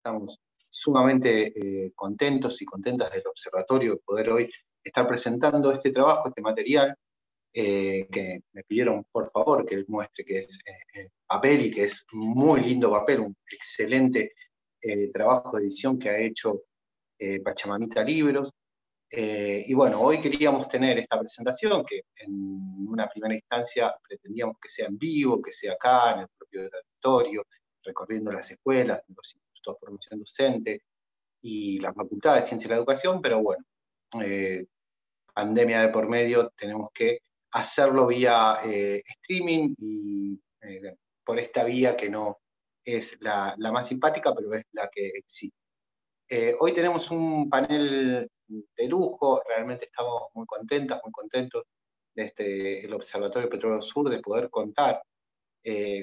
Estamos sumamente contentos y contentas del observatorio de poder hoy estar presentando este trabajo, este material, que me pidieron por favor que muestre, que es papel, y que es muy lindo papel, un excelente trabajo de edición que ha hecho Pachamamita Libros. Y bueno, hoy queríamos tener esta presentación que en una primera instancia pretendíamos que sea en vivo, que sea acá en el propio territorio, recorriendo las escuelas, los institutos de formación docente y la Facultad de Ciencia de la Educación, pero bueno, pandemia de por medio, tenemos que hacerlo vía streaming y por esta vía que no es la más simpática, pero es la que existe. Hoy tenemos un panel de lujo, realmente estamos muy contentas, muy contentos desde el Observatorio Petróleo Sur de poder contar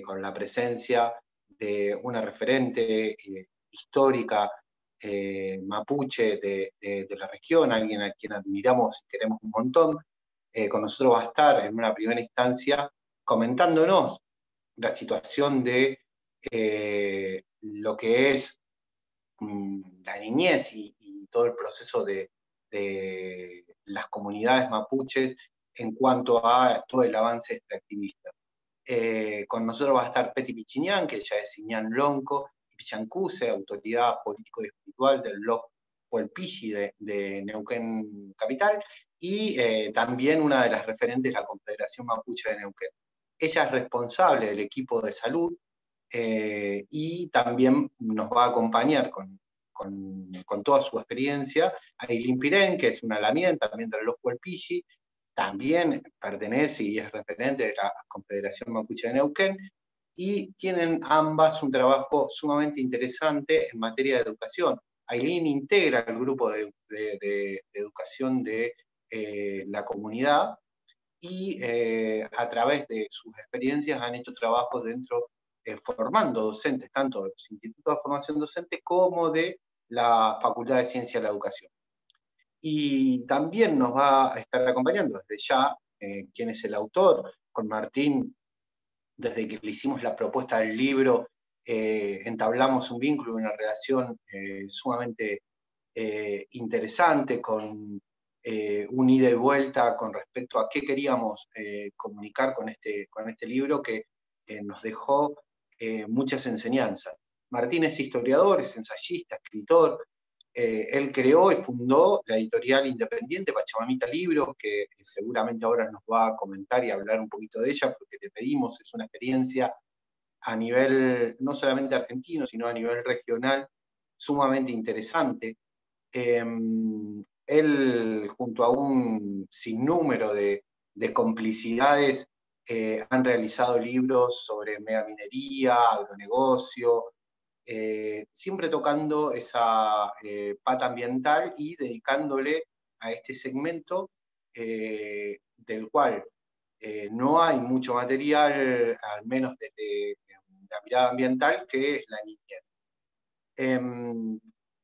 con la presencia de una referente histórica mapuche de la región, alguien a quien admiramos y queremos un montón. Con nosotros va a estar en una primera instancia comentándonos la situación de lo que es la niñez y todo el proceso de las comunidades mapuches en cuanto a todo el avance extractivista. Con nosotros va a estar Peti Pichiñán, que ya es Iñán Lonco, y Pichancuse, autoridad político y espiritual del blog Huelpilli de Neuquén Capital, y también una de las referentes de la Confederación Mapuche de Neuquén. Ella es responsable del equipo de salud y también nos va a acompañar con toda su experiencia Ailín Pirén, que es una lamien también del blog Huelpilli, también pertenece y es referente de la Confederación Mapuche de Neuquén, y tienen ambas un trabajo sumamente interesante en materia de educación. Ailín integra el grupo de educación de la comunidad y a través de sus experiencias han hecho trabajos dentro, formando docentes, tanto de los institutos de formación docente como de la Facultad de Ciencia de la Educación. Y también nos va a estar acompañando desde ya quién es el autor. Con Martín, desde que le hicimos la propuesta del libro, entablamos un vínculo, una relación sumamente interesante, con un ida y vuelta con respecto a qué queríamos comunicar con este libro, que nos dejó muchas enseñanzas. Martín es historiador, es ensayista, escritor. Él creó y fundó la editorial independiente Pachamamita Libros, que seguramente ahora nos va a comentar y hablar un poquito de ella, porque le pedimos, es una experiencia a nivel no solamente argentino, sino a nivel regional, sumamente interesante. Él, junto a un sinnúmero de complicidades, han realizado libros sobre megaminería, agronegocio, siempre tocando esa pata ambiental y dedicándole a este segmento del cual no hay mucho material, al menos desde la mirada ambiental, que es la niñez.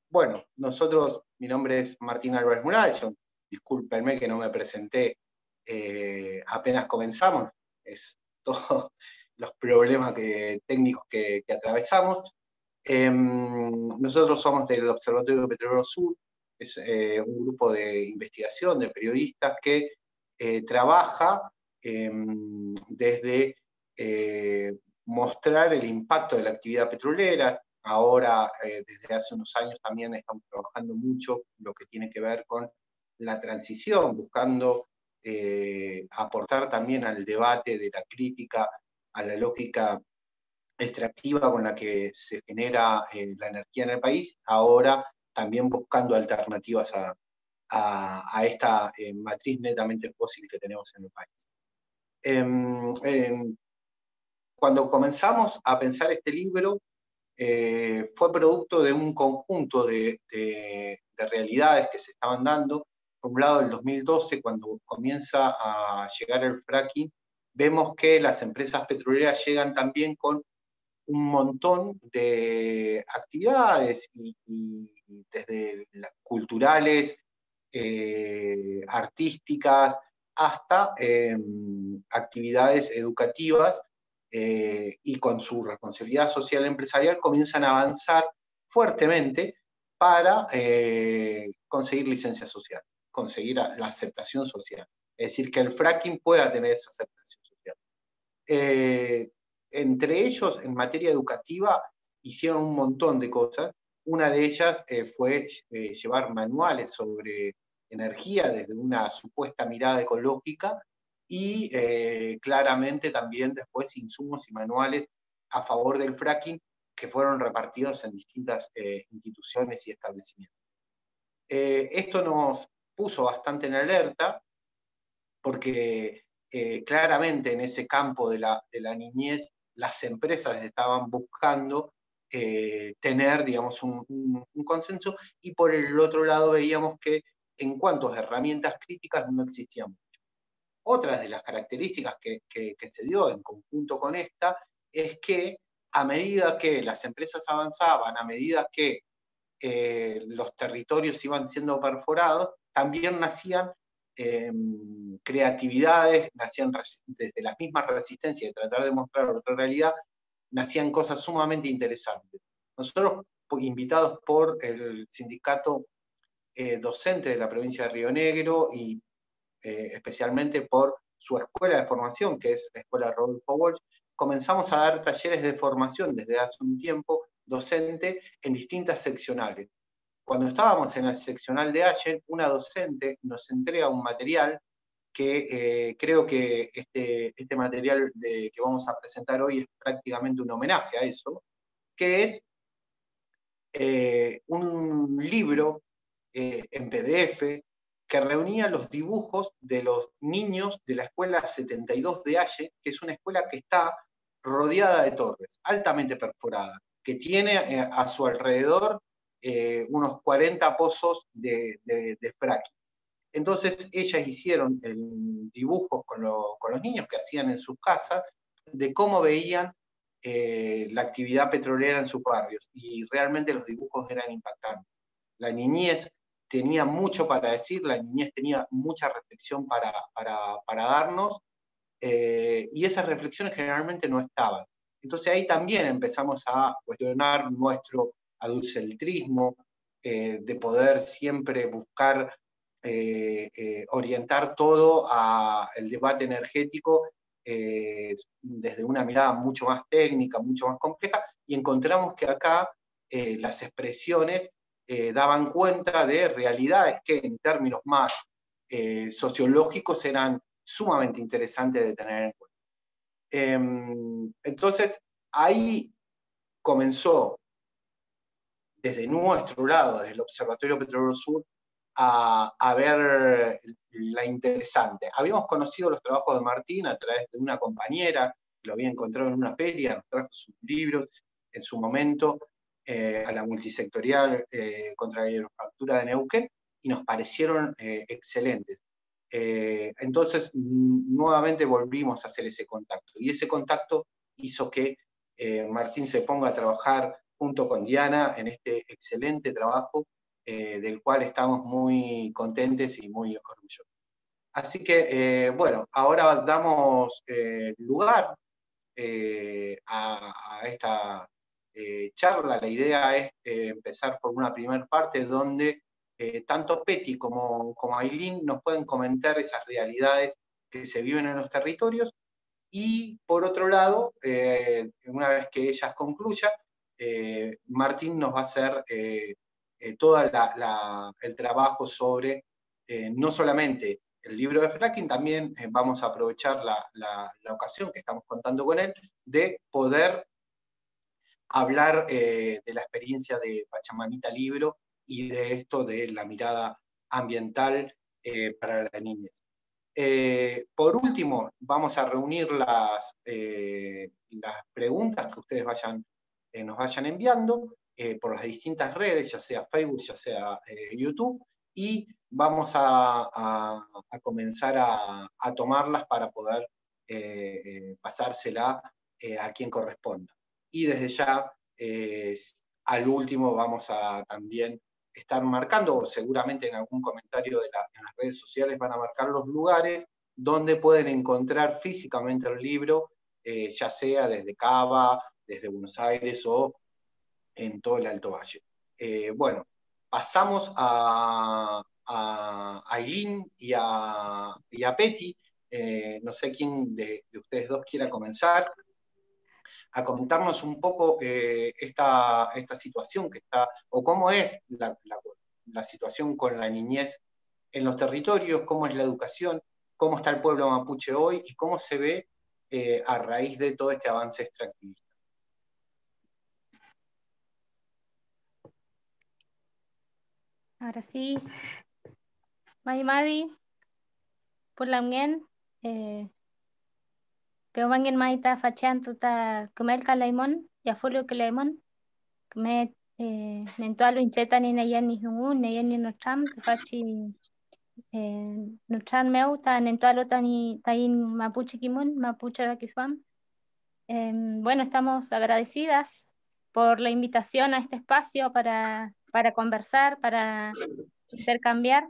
Bueno, nosotros, mi nombre es Martín Álvarez Morales, discúlpenme que no me presenté apenas comenzamos, es todos los problemas técnicos que atravesamos. Nosotros somos del Observatorio Petrolero Sur, es un grupo de investigación de periodistas que trabaja desde mostrar el impacto de la actividad petrolera. Ahora, desde hace unos años también estamos trabajando mucho lo que tiene que ver con la transición, buscando aportar también al debate de la crítica a la lógica extractiva con la que se genera la energía en el país, ahora también buscando alternativas a esta matriz netamente fósil que tenemos en el país. Cuando comenzamos a pensar este libro, fue producto de un conjunto de realidades que se estaban dando. Por un lado, el 2012, cuando comienza a llegar el fracking, vemos que las empresas petroleras llegan también con un montón de actividades, y desde las culturales, artísticas, hasta actividades educativas, y con su responsabilidad social empresarial comienzan a avanzar fuertemente para conseguir licencia social, conseguir la aceptación social. Es decir, que el fracking pueda tener esa aceptación social. Entre ellos, en materia educativa, hicieron un montón de cosas. Una de ellas fue llevar manuales sobre energía desde una supuesta mirada ecológica y claramente también después insumos y manuales a favor del fracking que fueron repartidos en distintas instituciones y establecimientos. Esto nos puso bastante en alerta porque claramente en ese campo de la niñez las empresas estaban buscando tener, digamos, un consenso, y por el otro lado veíamos que en cuanto a herramientas críticas no existían mucho. Otra de las características que se dio en conjunto con esta es que a medida que las empresas avanzaban, a medida que los territorios iban siendo perforados, también nacían creatividades, nacían desde las mismas resistencias de tratar de mostrar otra realidad, nacían cosas sumamente interesantes. Nosotros, invitados por el sindicato docente de la provincia de Río Negro y especialmente por su escuela de formación, que es la Escuela Rodolfo Walsh, comenzamos a dar talleres de formación desde hace un tiempo docente en distintas seccionales. Cuando estábamos en la seccional de Allen, una docente nos entrega un material que creo que este material que vamos a presentar hoy es prácticamente un homenaje a eso, que es un libro en PDF que reunía los dibujos de los niños de la escuela 72 de Allen, que es una escuela que está rodeada de torres, altamente perforada, que tiene a su alrededor unos 40 pozos de fracking. Entonces ellas hicieron dibujos con los niños que hacían en sus casas de cómo veían la actividad petrolera en sus barrios, y realmente los dibujos eran impactantes. La niñez tenía mucho para decir, la niñez tenía mucha reflexión para darnos, y esas reflexiones generalmente no estaban. Entonces ahí también empezamos a cuestionar nuestro adultocentrismo, de poder siempre buscar orientar todo al debate energético desde una mirada mucho más técnica, mucho más compleja, y encontramos que acá las expresiones daban cuenta de realidades que en términos más sociológicos eran sumamente interesantes de tener en cuenta. Entonces, ahí comenzó desde nuestro lado, desde el Observatorio Petrolero Sur, a ver la interesante. Habíamos conocido los trabajos de Martín a través de una compañera, que lo había encontrado en una feria, nos trajo sus libros en su momento a la multisectorial contra la hidrofractura de Neuquén, y nos parecieron excelentes. Entonces, nuevamente volvimos a hacer ese contacto, y ese contacto hizo que Martín se ponga a trabajar junto con Diana en este excelente trabajo del cual estamos muy contentes y muy orgullosos. Así que, bueno, ahora damos lugar a esta charla. La idea es empezar por una primera parte donde tanto Peti como Ailín nos pueden comentar esas realidades que se viven en los territorios, y por otro lado, una vez que ellas concluyan, Martín nos va a hacer todo el trabajo sobre no solamente el libro de fracking, también vamos a aprovechar la ocasión que estamos contando con él de poder hablar de la experiencia de Pachamanita Libro y de esto de la mirada ambiental para la niñez. Por último, vamos a reunir las preguntas que ustedes nos vayan enviando por las distintas redes, ya sea Facebook, ya sea YouTube, y vamos a comenzar a tomarlas para poder pasársela a quien corresponda. Y desde ya, al último, vamos a también estar marcando, o seguramente en algún comentario en las redes sociales van a marcar los lugares donde pueden encontrar físicamente el libro, ya sea desde Cava, desde Buenos Aires o en todo el Alto Valle. Bueno, pasamos a Aileen y a Peti. No sé quién de ustedes dos quiera comenzar a comentarnos un poco esta situación que está, o cómo es la situación con la niñez en los territorios, cómo es la educación, cómo está el pueblo mapuche hoy y cómo se ve a raíz de todo este avance extractivista. Ahora sí, Mari, por la mien, pero mangin maita fachan tuta kumel kalaimon, ya folio kalaimon, kumet mentualo incheta ni nayan ni hungu, nayan ni nocham, tufachi nochan meu, ta nentualo tani tain mapuche kimun, mapuche rakifam. Bueno, estamos agradecidas por la invitación a este espacio para conversar, para intercambiar.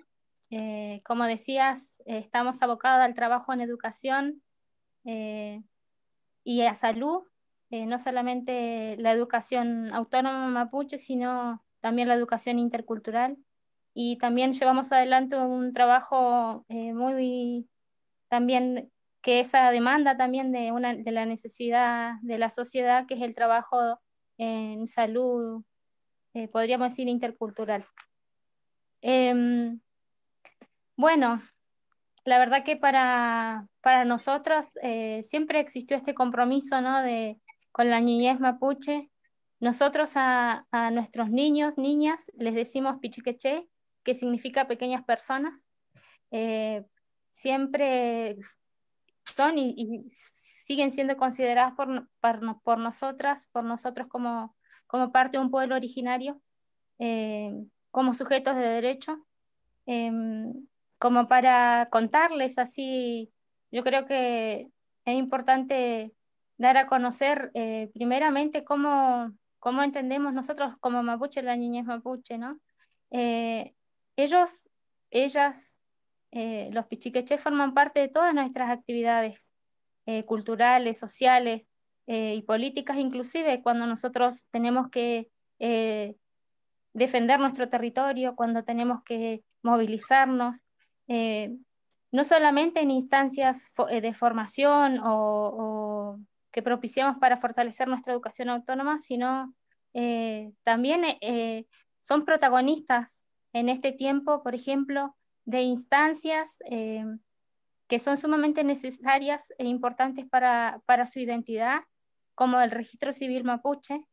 Como decías, estamos abocados al trabajo en educación y a salud, no solamente la educación autónoma mapuche, sino también la educación intercultural. Y también llevamos adelante un trabajo muy también que esa demanda también de la necesidad de la sociedad, que es el trabajo en salud, podríamos decir intercultural. Bueno, la verdad que para nosotros siempre existió este compromiso, ¿no? Con la niñez mapuche. Nosotros a nuestros niños, niñas, les decimos pichiqueché, que significa pequeñas personas. Eh, Siempre son y siguen siendo consideradas por nosotras, por nosotros como parte de un pueblo originario, eh, como sujetos de derecho, como para contarles así. Yo creo que es importante dar a conocer primeramente cómo entendemos nosotros como mapuche la niñez mapuche, ¿no? Eh, ellos, ellas, los pichiqueches forman parte de todas nuestras actividades culturales, sociales y políticas, inclusive cuando nosotros tenemos que eh, defender nuestro territorio, cuando tenemos que movilizarnos, eh, no solamente en instancias de formación o que propiciamos para fortalecer nuestra educación autónoma, sino también son protagonistas en este tiempo, por ejemplo, de instancias que son sumamente necesarias e importantes para su identidad, como el registro civil mapuche,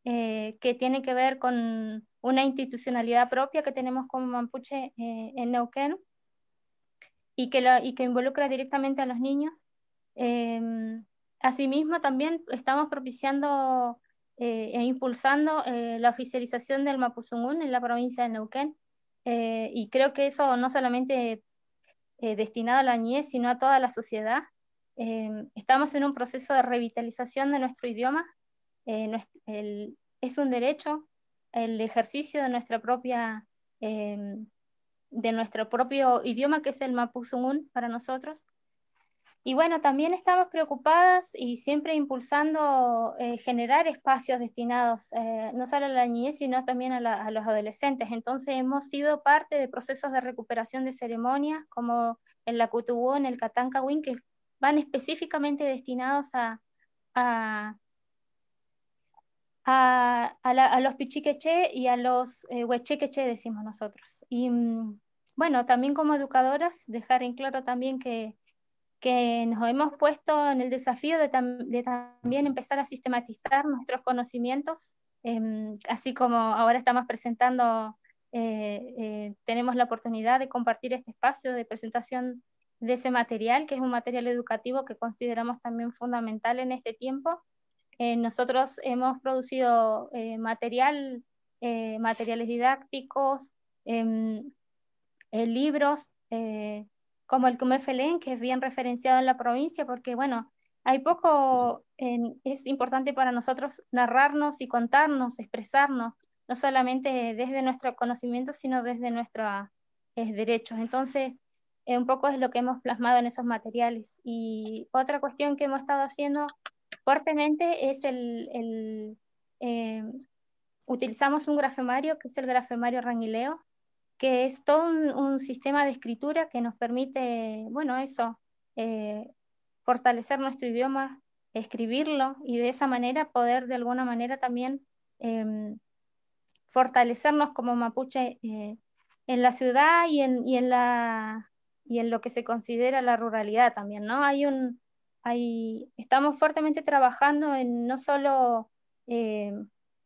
que tiene que ver con una institucionalidad propia que tenemos como mapuche en Neuquén y que involucra directamente a los niños. Eh, Asimismo, también estamos propiciando e impulsando la oficialización del Mapuzungún en la provincia de Neuquén. Y creo que eso no solamente destinado a la niñez, sino a toda la sociedad. Estamos en un proceso de revitalización de nuestro idioma. Es un derecho el ejercicio de de nuestro propio idioma, que es el mapuzungún para nosotros. Y bueno, también estamos preocupadas y siempre impulsando generar espacios destinados no solo a la niñez, sino también a los adolescentes. Entonces hemos sido parte de procesos de recuperación de ceremonias, como el Lakutubú, en el Catancahuín, que van específicamente destinados a, a los pichiqueché y a los huechequeché, decimos nosotros. Y bueno, también como educadoras, dejar en claro también que nos hemos puesto en el desafío de también empezar a sistematizar nuestros conocimientos, así como ahora estamos presentando, tenemos la oportunidad de compartir este espacio de presentación de ese material, que es un material educativo que consideramos también fundamental en este tiempo. Nosotros hemos producido materiales didácticos, libros, como el Cumefelén, que es bien referenciado en la provincia, porque bueno, hay poco, es importante para nosotros narrarnos y contarnos, expresarnos, no solamente desde nuestro conocimiento, sino desde nuestros derechos. Entonces, un poco es lo que hemos plasmado en esos materiales. Y otra cuestión que hemos estado haciendo fuertemente es eh, utilizamos un grafemario que es el grafemario Ranguileo, que es todo un sistema de escritura que nos permite, bueno, eso, fortalecer nuestro idioma, escribirlo y de esa manera poder de alguna manera también fortalecernos como mapuche en la ciudad y en lo que se considera la ruralidad también, ¿no? Estamos fuertemente trabajando en no solo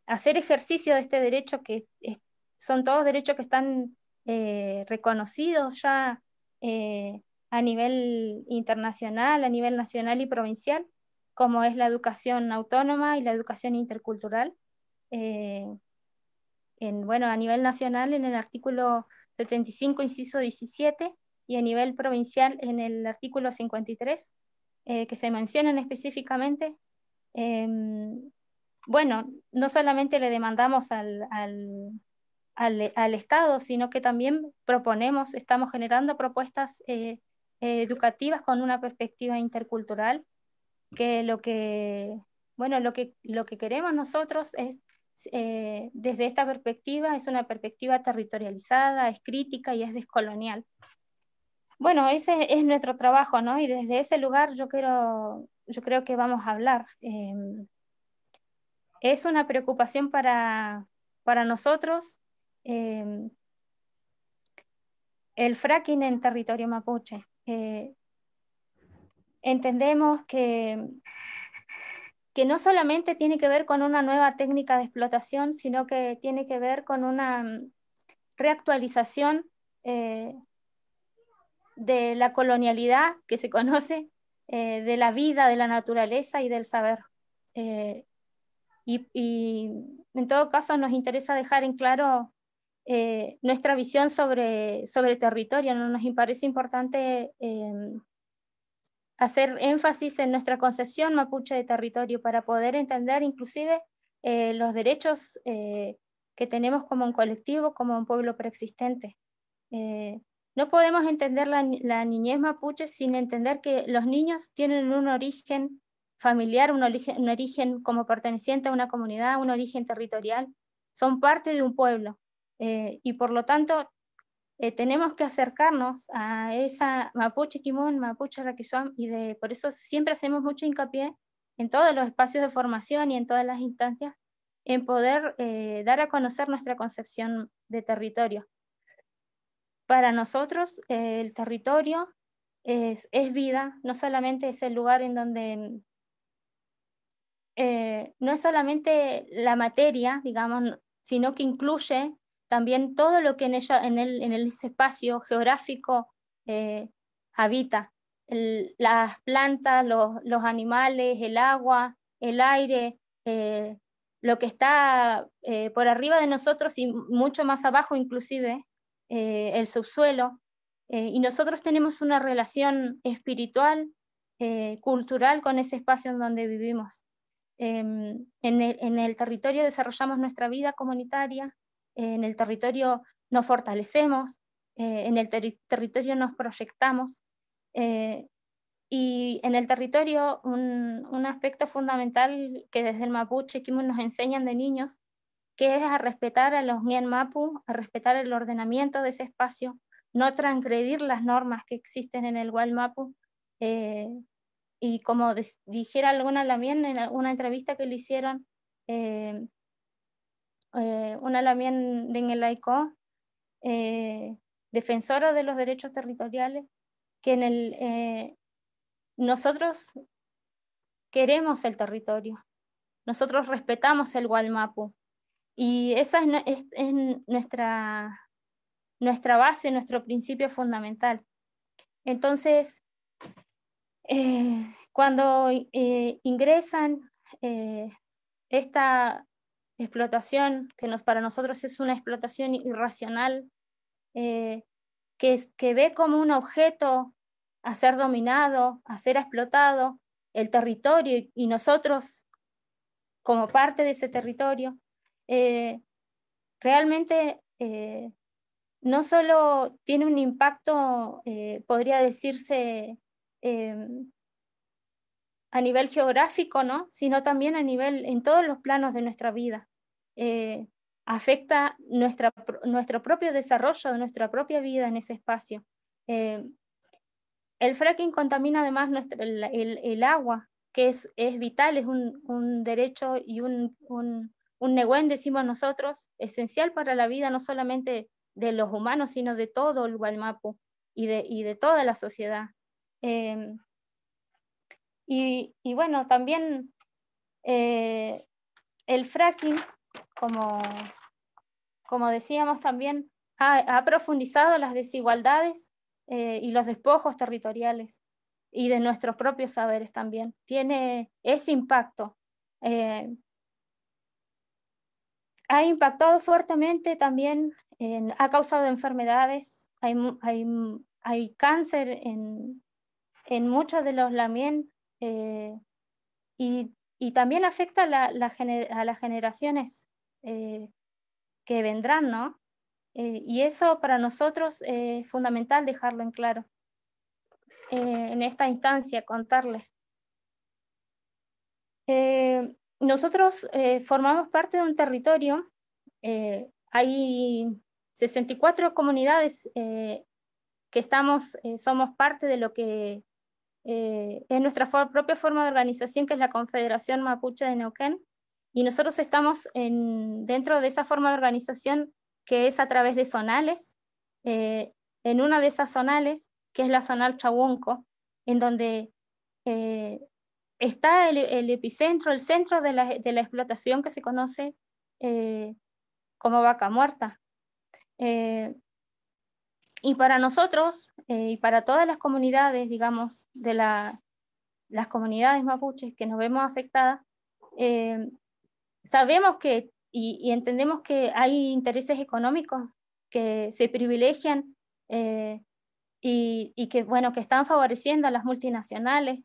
hacer ejercicio de este derecho, son todos derechos que están reconocidos ya a nivel internacional, a nivel nacional y provincial, como es la educación autónoma y la educación intercultural. Eh, bueno, a nivel nacional en el artículo 75, inciso 17, y a nivel provincial en el artículo 53, que se mencionan específicamente. Bueno, no solamente le demandamos al Estado, sino que también proponemos, estamos generando propuestas educativas con una perspectiva intercultural, que bueno, lo que queremos nosotros es, desde esta perspectiva, es una perspectiva territorializada, es crítica y es descolonial. Bueno, ese es nuestro trabajo, ¿no? Y desde ese lugar yo creo que vamos a hablar. Es una preocupación para nosotros el fracking en territorio mapuche. Entendemos que no solamente tiene que ver con una nueva técnica de explotación, sino que tiene que ver con una reactualización de la colonialidad que se conoce, de la vida, de la naturaleza y del saber. Y en todo caso nos interesa dejar en claro nuestra visión sobre el territorio, ¿no? Nos parece importante hacer énfasis en nuestra concepción mapuche de territorio para poder entender inclusive los derechos que tenemos como un colectivo, como un pueblo preexistente. No podemos entender la niñez mapuche sin entender que los niños tienen un origen familiar, un origen como perteneciente a una comunidad, un origen territorial, son parte de un pueblo y por lo tanto tenemos que acercarnos a esa Mapuche Kimun, Mapuche Raquisuam, por eso siempre hacemos mucho hincapié en todos los espacios de formación y en todas las instancias, en poder dar a conocer nuestra concepción de territorio. Para nosotros el territorio es vida, no solamente es el lugar en donde, no es solamente la materia, digamos, sino que incluye también todo lo que en ese espacio geográfico habita. Las plantas, los animales, el agua, el aire, lo que está por arriba de nosotros y mucho más abajo inclusive, el subsuelo. Y nosotros tenemos una relación espiritual, cultural con ese espacio en donde vivimos. En el territorio desarrollamos nuestra vida comunitaria, en el territorio nos fortalecemos, en el territorio nos proyectamos y en el territorio un aspecto fundamental que desde el Mapuche Kimun nos enseñan de niños, que es a respetar a los Nguen Mapu, a respetar el ordenamiento de ese espacio, no transgredir las normas que existen en el Gual Mapu, y como dijera alguna también en una entrevista que le hicieron, una también de Ngelaico, defensora de los derechos territoriales, que nosotros queremos el territorio, nosotros respetamos el Gualmapu, y esa es nuestra base, nuestro principio fundamental. Entonces, cuando ingresan esta explotación, para nosotros es una explotación irracional, que ve como un objeto a ser dominado, a ser explotado, el territorio y nosotros como parte de ese territorio, realmente no solo tiene un impacto, podría decirse, a nivel geográfico, ¿no? Sino también en todos los planos de nuestra vida. afecta nuestro propio desarrollo, nuestra propia vida en ese espacio. El fracking contamina además el agua, que es vital, es un derecho y un nehuen, decimos nosotros, esencial para la vida no solamente de los humanos, sino de todo el Wallmapu y de toda la sociedad. Y bueno, también el fracking, como decíamos también, ha profundizado las desigualdades y los despojos territoriales y de nuestros propios saberes también. Tiene ese impacto. Ha impactado fuertemente también, ha causado enfermedades, hay cáncer en muchos de los lamien, y también afecta a las generaciones que vendrán, ¿no? Y eso para nosotros es fundamental dejarlo en claro en esta instancia, contarles. Nosotros formamos parte de un territorio, hay 64 comunidades que somos parte de lo que es nuestra propia forma de organización, que es la Confederación Mapuche de Neuquén, y nosotros estamos dentro de esa forma de organización que es a través de zonales, en una de esas zonales, que es la zonal Chahuanco, en donde está el epicentro, el centro de la explotación que se conoce como Vaca Muerta. Y para nosotros, y para todas las comunidades, digamos, de las comunidades mapuches que nos vemos afectadas, sabemos que y entendemos que hay intereses económicos que se privilegian y que, bueno, que están favoreciendo a las multinacionales,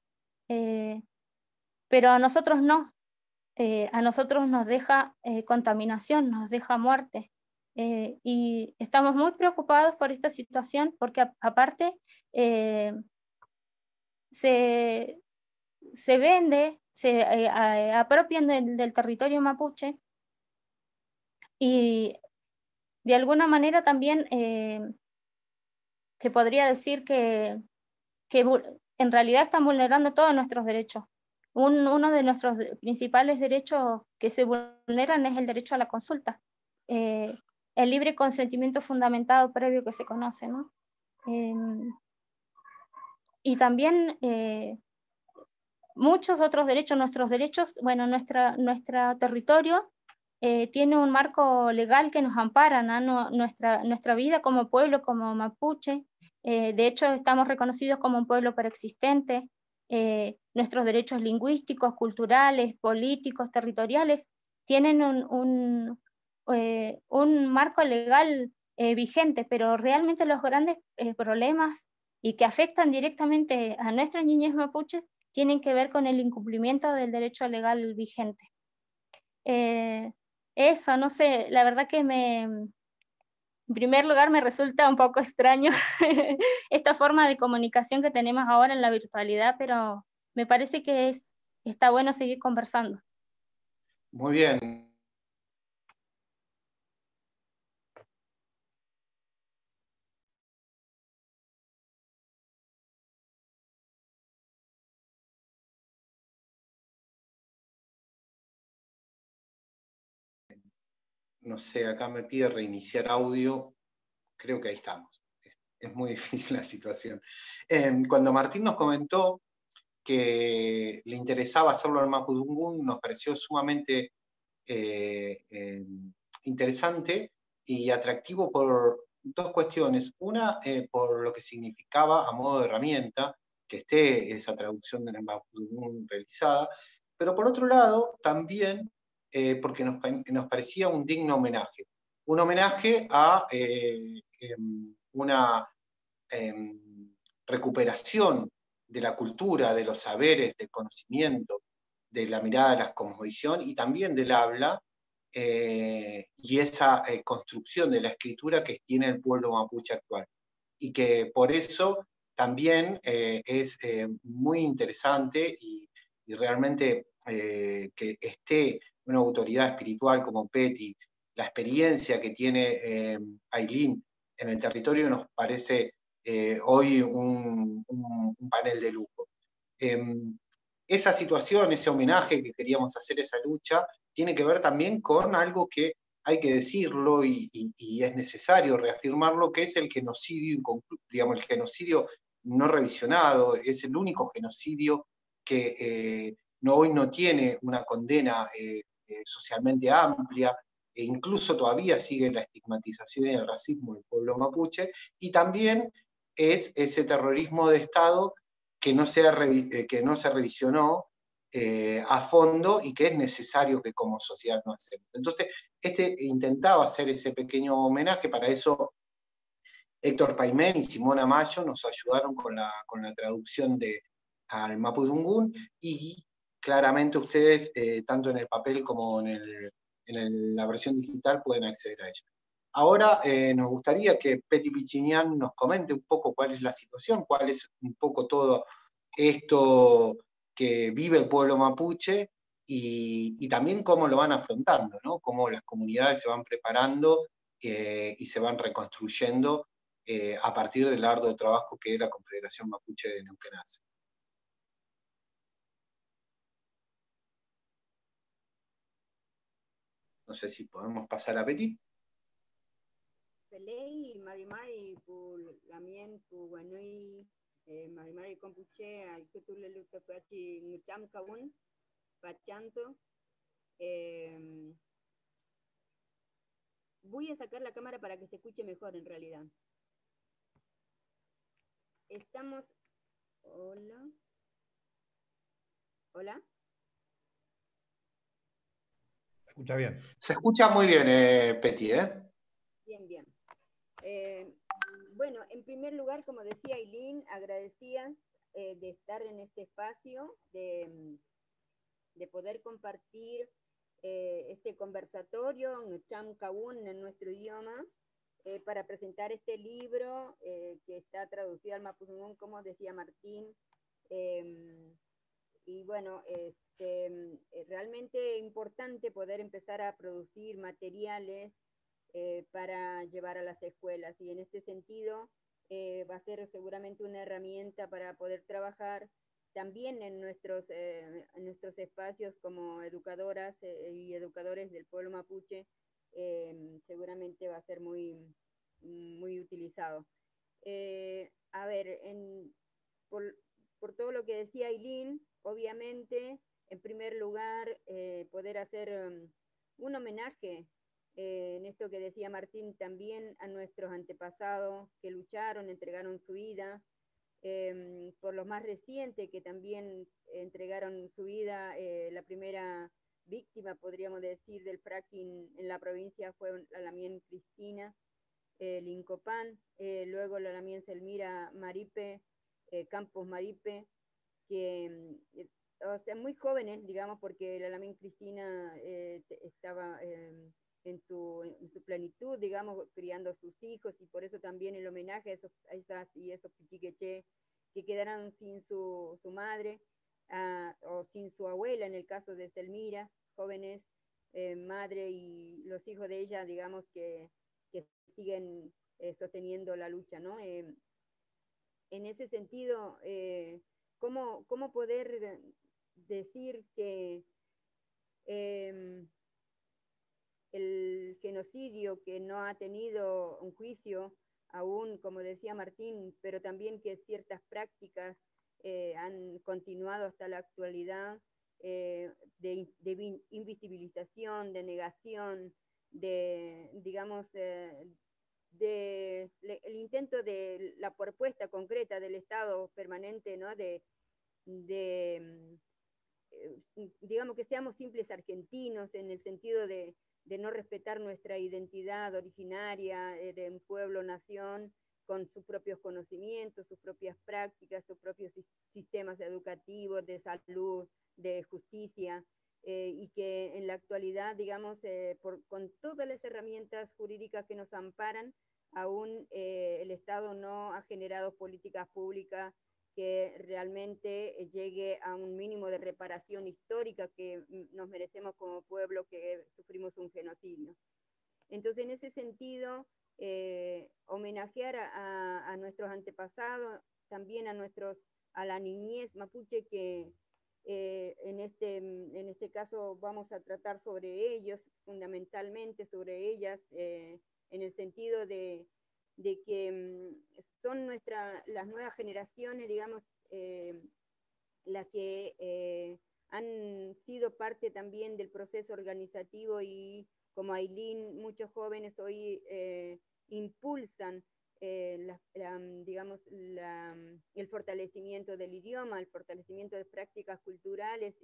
pero a nosotros no. A nosotros nos deja contaminación, nos deja muerte. Y estamos muy preocupados por esta situación porque aparte se vende, se apropian del territorio mapuche y de alguna manera también se podría decir que en realidad están vulnerando todos nuestros derechos. Uno de nuestros principales derechos que se vulneran es el derecho a la consulta, el libre consentimiento fundamentado previo que se conoce, ¿no? Y también muchos otros derechos, nuestros derechos, bueno, nuestro territorio tiene un marco legal que nos ampara, ¿no? Nuestra vida como pueblo, como mapuche. De hecho, estamos reconocidos como un pueblo preexistente. Nuestros derechos lingüísticos, culturales, políticos, territoriales, tienen un marco legal vigente, pero realmente los grandes problemas y que afectan directamente a nuestra niñez mapuche tienen que ver con el incumplimiento del derecho legal vigente. Eso, no sé, la verdad que en primer lugar me resulta un poco extraño esta forma de comunicación que tenemos ahora en la virtualidad, pero me parece que está bueno seguir conversando. Muy bien. No sé, acá me pide reiniciar audio. Creo que ahí estamos. Es muy difícil la situación. Cuando Martín nos comentó que le interesaba hacerlo en Mapudungun, nos pareció sumamente interesante y atractivo por dos cuestiones. Una, por lo que significaba a modo de herramienta que esté esa traducción de Mapudungun realizada, pero por otro lado, también porque nos parecía un digno homenaje. Un homenaje a una recuperación de la cultura, de los saberes, del conocimiento, de la mirada de la cosmovisión y también del habla, y esa construcción de la escritura que tiene el pueblo mapuche actual. Y que por eso también es muy interesante y realmente que esté una autoridad espiritual como Petty, la experiencia que tiene Ailín en el territorio, nos parece hoy un panel de lujo. Esa situación, ese homenaje que queríamos hacer, esa lucha, tiene que ver también con algo que hay que decirlo y es necesario reafirmarlo, que es el genocidio, digamos, el genocidio no revisionado, es el único genocidio que hoy no tiene una condena socialmente amplia, e incluso todavía sigue la estigmatización y el racismo del pueblo mapuche, y también es ese terrorismo de Estado que no se revisionó a fondo y que es necesario que como sociedad no hacemos. Entonces, intentaba hacer ese pequeño homenaje, para eso Héctor Paimén y Simona Mayo nos ayudaron con la traducción al Mapudungún, y claramente ustedes, tanto en el papel como la versión digital, pueden acceder a ella. Ahora nos gustaría que Petty Pichinian nos comente un poco cuál es la situación, cuál es un poco todo esto que vive el pueblo mapuche y también cómo lo van afrontando, ¿no? Cómo las comunidades se van preparando y se van reconstruyendo a partir del arduo trabajo que la Confederación Mapuche de Neuquén hace. No sé si podemos pasar a Petty. Pelei, Marimari, Lamien, Guanui, Marimari Compuche, al que tú le lutas pachi, Mucham Kabun, Pachanto. Voy a sacar la cámara para que se escuche mejor en realidad. Estamos. Hola. Hola. Se escucha bien. Se escucha muy bien, Petty, ¿eh? Bien, bien. Bueno, en primer lugar, como decía Ailín, agradecía de estar en este espacio, de poder compartir este conversatorio, Cham Kawun, en nuestro idioma, para presentar este libro que está traducido al mapudungún, como decía Martín. Y bueno, realmente importante poder empezar a producir materiales para llevar a las escuelas. Y en este sentido va a ser seguramente una herramienta para poder trabajar también en nuestros espacios como educadoras y educadores del pueblo mapuche. Seguramente va a ser muy, muy utilizado. A ver, por todo lo que decía Ailín, obviamente, en primer lugar, poder hacer un homenaje en esto que decía Martín, también a nuestros antepasados que lucharon, entregaron su vida, por los más recientes que también entregaron su vida. La primera víctima, podríamos decir, del fracking en la provincia fue la Lamien Cristina Lincopán, luego la Lamien Selmira Maripe, Campos Maripe, que o sea, muy jóvenes, digamos, porque la Lamien Cristina estaba en su plenitud, digamos, criando a sus hijos, y por eso también el homenaje a esas y esos pichiqueché que quedaron sin su madre o sin su abuela, en el caso de Selmira, jóvenes, madre y los hijos de ella, digamos, que siguen sosteniendo la lucha, ¿no? En ese sentido, ¿cómo poder decir que el genocidio, que no ha tenido un juicio aún, como decía Martín, pero también que ciertas prácticas han continuado hasta la actualidad, de invisibilización, de negación, digamos, el intento de la propuesta concreta del Estado permanente, ¿no? Digamos, que seamos simples argentinos, en el sentido de no respetar nuestra identidad originaria de un pueblo, nación, con sus propios conocimientos, sus propias prácticas, sus propios sistemas educativos, de salud, de justicia, y que en la actualidad, digamos, con todas las herramientas jurídicas que nos amparan, aún el Estado no ha generado políticas públicas que realmente llegue a un mínimo de reparación histórica que nos merecemos como pueblo que sufrimos un genocidio. Entonces, en ese sentido, homenajear a nuestros antepasados, también a la niñez mapuche que en este caso vamos a tratar sobre ellos, fundamentalmente sobre ellas, en el sentido de que son las nuevas generaciones, digamos, las que han sido parte también del proceso organizativo y como Ailín, muchos jóvenes hoy impulsan digamos, el fortalecimiento del idioma, el fortalecimiento de prácticas culturales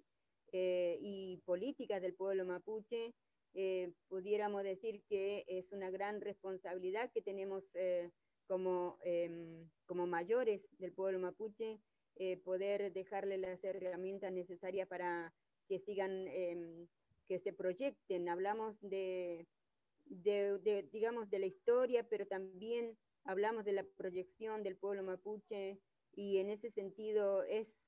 y políticas del pueblo mapuche. Pudiéramos decir que es una gran responsabilidad que tenemos como mayores del pueblo mapuche, poder dejarle las herramientas necesarias para que sigan, que se proyecten. Hablamos digamos, de la historia, pero también hablamos de la proyección del pueblo mapuche, y en ese sentido es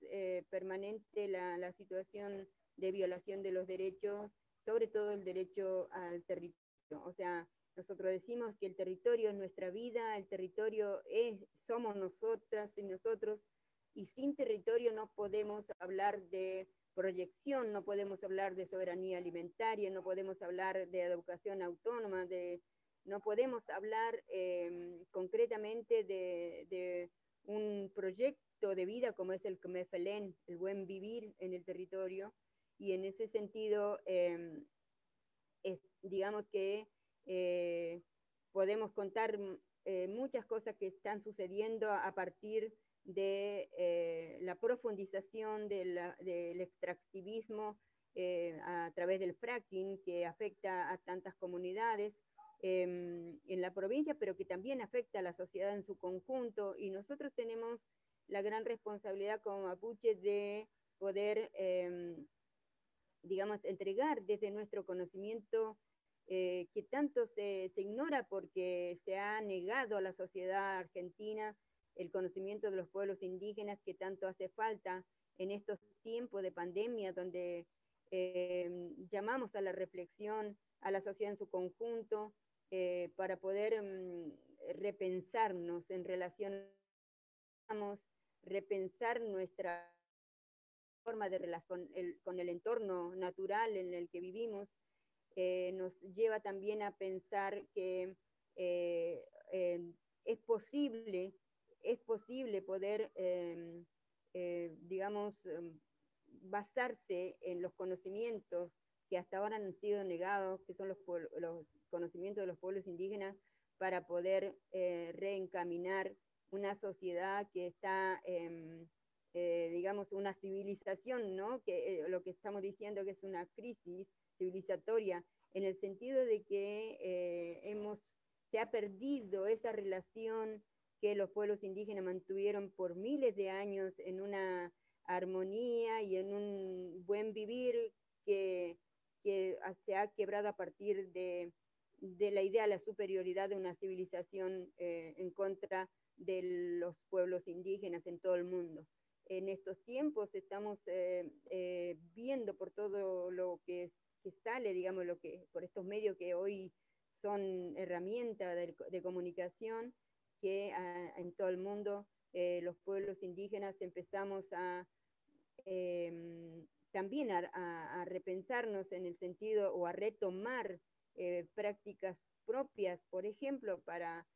permanente la situación de violación de los derechos, sobre todo el derecho al territorio. O sea, nosotros decimos que el territorio es nuestra vida, el territorio somos nosotras y nosotros, y sin territorio no podemos hablar de proyección, no podemos hablar de soberanía alimentaria, no podemos hablar de educación autónoma, no podemos hablar concretamente de un proyecto de vida como es el Kmefelén, el buen vivir en el territorio, y en ese sentido digamos que podemos contar muchas cosas que están sucediendo a partir de la profundización del extractivismo a través del fracking, que afecta a tantas comunidades en la provincia, pero que también afecta a la sociedad en su conjunto, y nosotros tenemos la gran responsabilidad como mapuche de poder, digamos, entregar desde nuestro conocimiento que tanto se ignora porque se ha negado a la sociedad argentina el conocimiento de los pueblos indígenas que tanto hace falta en estos tiempos de pandemia, donde llamamos a la reflexión a la sociedad en su conjunto para poder repensarnos en relación, repensar nuestra forma de relación con el entorno natural en el que vivimos. Nos lleva también a pensar que es posible poder, digamos, basarse en los conocimientos que hasta ahora han sido negados, que son los conocimientos de los pueblos indígenas, para poder reencaminar una sociedad que está, digamos, una civilización, ¿no? Que lo que estamos diciendo que es una crisis civilizatoria, en el sentido de que se ha perdido esa relación que los pueblos indígenas mantuvieron por miles de años en una armonía y en un buen vivir que se ha quebrado a partir de la idea de la superioridad de una civilización en contra de los pueblos indígenas en todo el mundo. En estos tiempos estamos viendo por todo lo que sale, digamos, por estos medios que hoy son herramientas de comunicación, que en todo el mundo los pueblos indígenas empezamos también a repensarnos en el sentido, o a retomar prácticas propias, por ejemplo, para,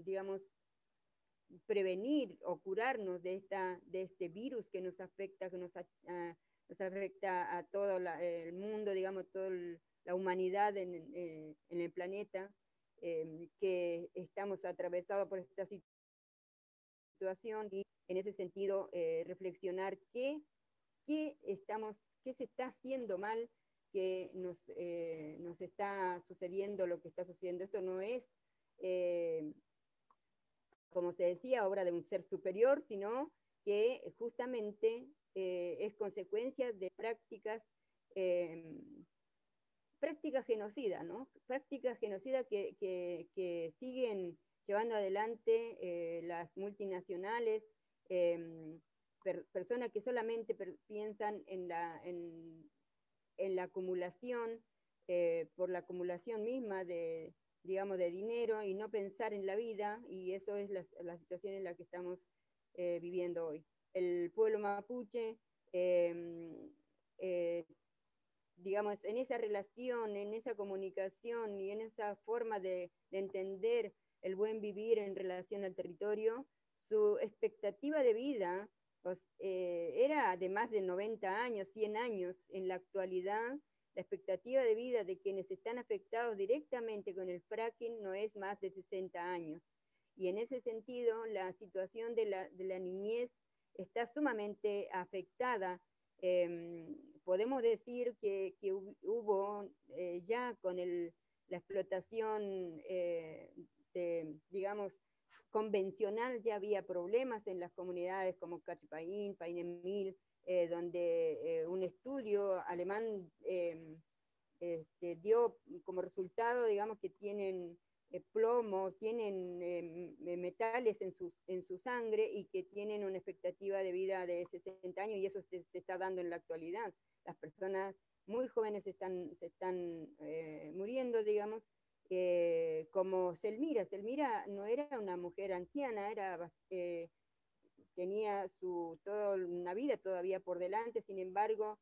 digamos, prevenir o curarnos de este virus que nos afecta, nos afecta a todo el mundo, digamos, toda la humanidad en el planeta, que estamos atravesados por esta situación, y en ese sentido reflexionar qué se está haciendo mal, que nos está sucediendo lo que está sucediendo. Esto no es, como se decía, obra de un ser superior, sino que justamente es consecuencia de prácticas genocidas, ¿no? Prácticas genocidas que siguen llevando adelante las multinacionales, personas que solamente piensan en la acumulación, por la acumulación misma de, digamos, de dinero y no pensar en la vida, y eso es la situación en la que estamos viviendo hoy. El pueblo mapuche, digamos, en esa relación, en esa comunicación y en esa forma de entender el buen vivir en relación al territorio, su expectativa de vida era de más de 90 años, 100 años. En la actualidad, la expectativa de vida de quienes están afectados directamente con el fracking no es más de 60 años. Y en ese sentido, la situación de la niñez está sumamente afectada. Podemos decir que hubo ya con la explotación, digamos, convencional, ya había problemas en las comunidades como Cachipayín, Painemil, donde un estudio alemán dio como resultado, digamos, que tienen plomo, tienen metales en su sangre y que tienen una expectativa de vida de 60 años, y eso se está dando en la actualidad. Las personas muy jóvenes se están muriendo, digamos, como Selmira. Selmira no era una mujer anciana, tenía toda una vida todavía por delante, sin embargo,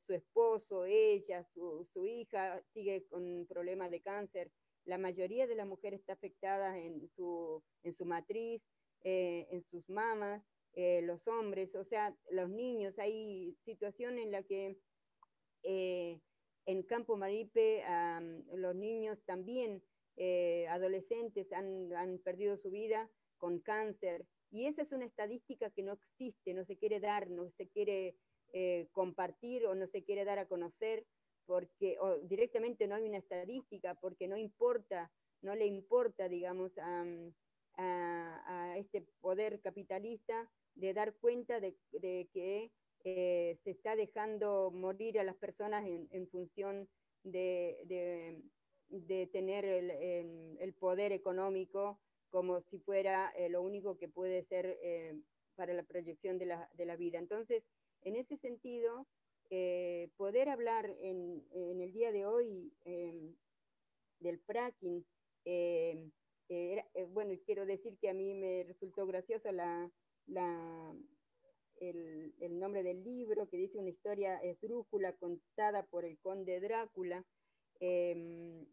su esposo, ella, su hija sigue con problemas de cáncer. La mayoría de las mujeres está afectada en su matriz, en sus mamas, los hombres, o sea, los niños. Hay situación en la que en Campo Maripe los niños también, adolescentes, han perdido su vida con cáncer. Y esa es una estadística que no existe, no se quiere dar, no se quiere compartir o no se quiere dar a conocer, porque directamente no hay una estadística, porque no le importa, digamos, a este poder capitalista de dar cuenta de que se está dejando morir a las personas en función de tener el poder económico, como si fuera lo único que puede ser para la proyección de la vida. Entonces, en ese sentido, poder hablar en el día de hoy del fracking, bueno, quiero decir que a mí me resultó graciosa el nombre del libro, que dice una historia esdrújula contada por el conde Drácula.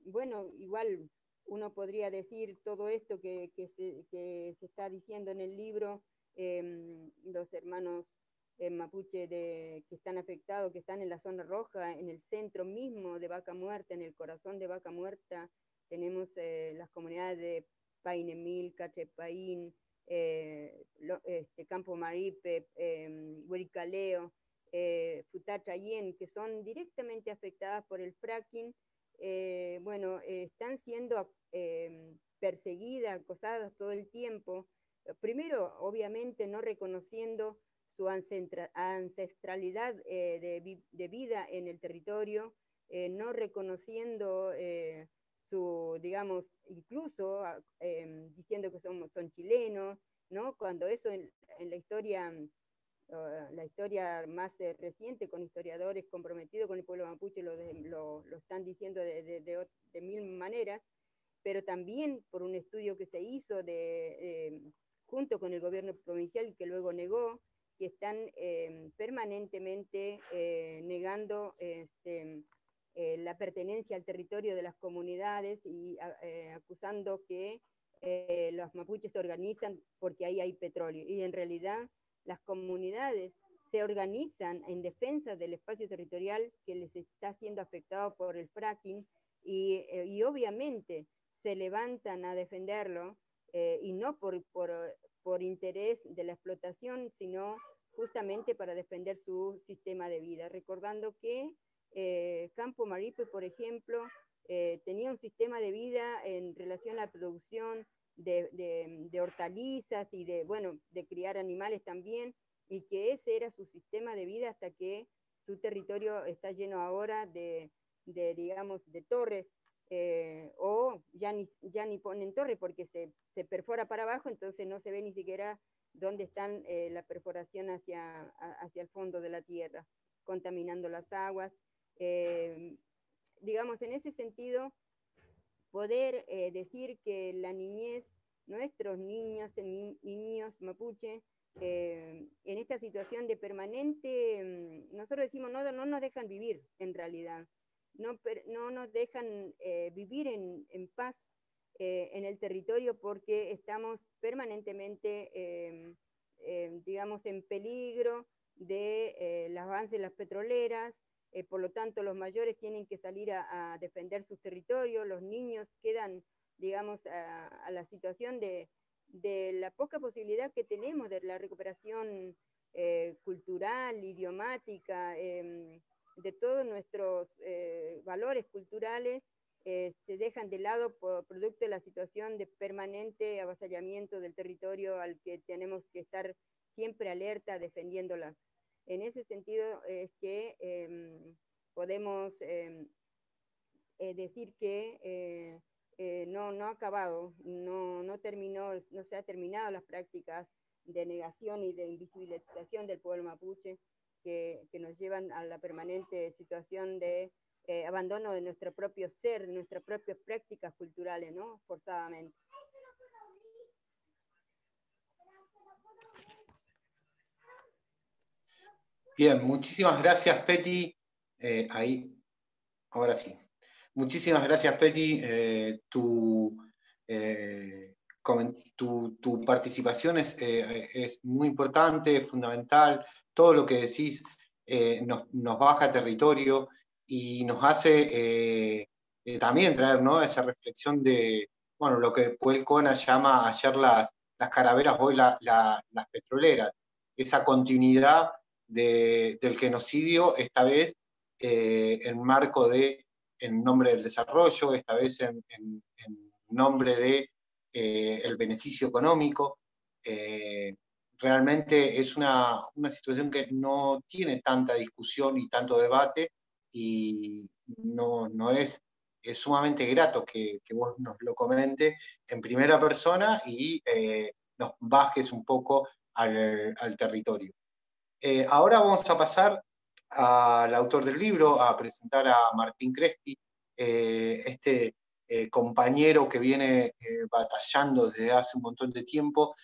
Bueno, igual uno podría decir todo esto que se está diciendo en el libro, los hermanos mapuche que están afectados, que están en la zona roja, en el centro mismo de Vaca Muerta, en el corazón de Vaca Muerta, tenemos las comunidades de Painemil, Cachepaín, Campo Maripe, Huiricaleo, Futachayén, que son directamente afectadas por el fracking. Bueno, están siendo perseguidas, acosadas todo el tiempo. Primero, obviamente, no reconociendo su ancestralidad de vida en el territorio, no reconociendo su, digamos, incluso diciendo que son chilenos, ¿no? Cuando eso en la historia más reciente, con historiadores comprometidos con el pueblo mapuche, lo están diciendo de mil maneras, pero también por un estudio que se hizo junto con el gobierno provincial, que luego negó, que están permanentemente negando la pertenencia al territorio de las comunidades y acusando que los mapuches se organizan porque ahí hay petróleo. Y en realidad las comunidades se organizan en defensa del espacio territorial que les está siendo afectado por el fracking, y obviamente se levantan a defenderlo, y no por interés de la explotación, sino justamente para defender su sistema de vida. Recordando que Campo Maripe, por ejemplo, tenía un sistema de vida en relación a la producción de hortalizas y de criar animales también, y que ese era su sistema de vida hasta que su territorio está lleno ahora digamos, de torres o ya ni ponen torre porque se perfora para abajo, entonces no se ve ni siquiera dónde están la perforación hacia el fondo de la tierra, contaminando las aguas. Digamos, en ese sentido, poder decir que la niñez, nuestros niños mapuche, en esta situación de permanente, nosotros decimos, no nos dejan vivir en realidad, no nos dejan vivir en paz en el territorio porque estamos permanentemente, digamos, en peligro de los avances de las petroleras. Por lo tanto, los mayores tienen que salir a defender sus territorios, los niños quedan, digamos, a la situación de la poca posibilidad que tenemos de la recuperación cultural, idiomática, de todos nuestros valores culturales, se dejan de lado por producto de la situación de permanente avasallamiento del territorio al que tenemos que estar siempre alerta defendiéndola. En ese sentido es que podemos decir que no ha acabado, no se ha terminado las prácticas de negación y de invisibilización del pueblo mapuche que nos llevan a la permanente situación de abandono de nuestro propio ser, de nuestras propias prácticas culturales, ¿no? Forzadamente. Bien, muchísimas gracias, Peti. Ahora sí. Muchísimas gracias, Peti. Tu participación es muy importante, fundamental. Todo lo que decís nos baja a territorio y nos hace también traer, ¿no?, esa reflexión de, bueno, lo que Puel Kona llama ayer las carabelas, hoy las petroleras. Esa continuidad del genocidio, esta vez en marco en nombre del desarrollo, esta vez en nombre de el beneficio económico. Realmente es una situación que no tiene tanta discusión y tanto debate, y no es sumamente grato que vos nos lo comentes en primera persona y nos bajes un poco al territorio. Ahora vamos a pasar al autor del libro, a presentar a Martín Crespi, este compañero que viene batallando desde hace un montón de tiempo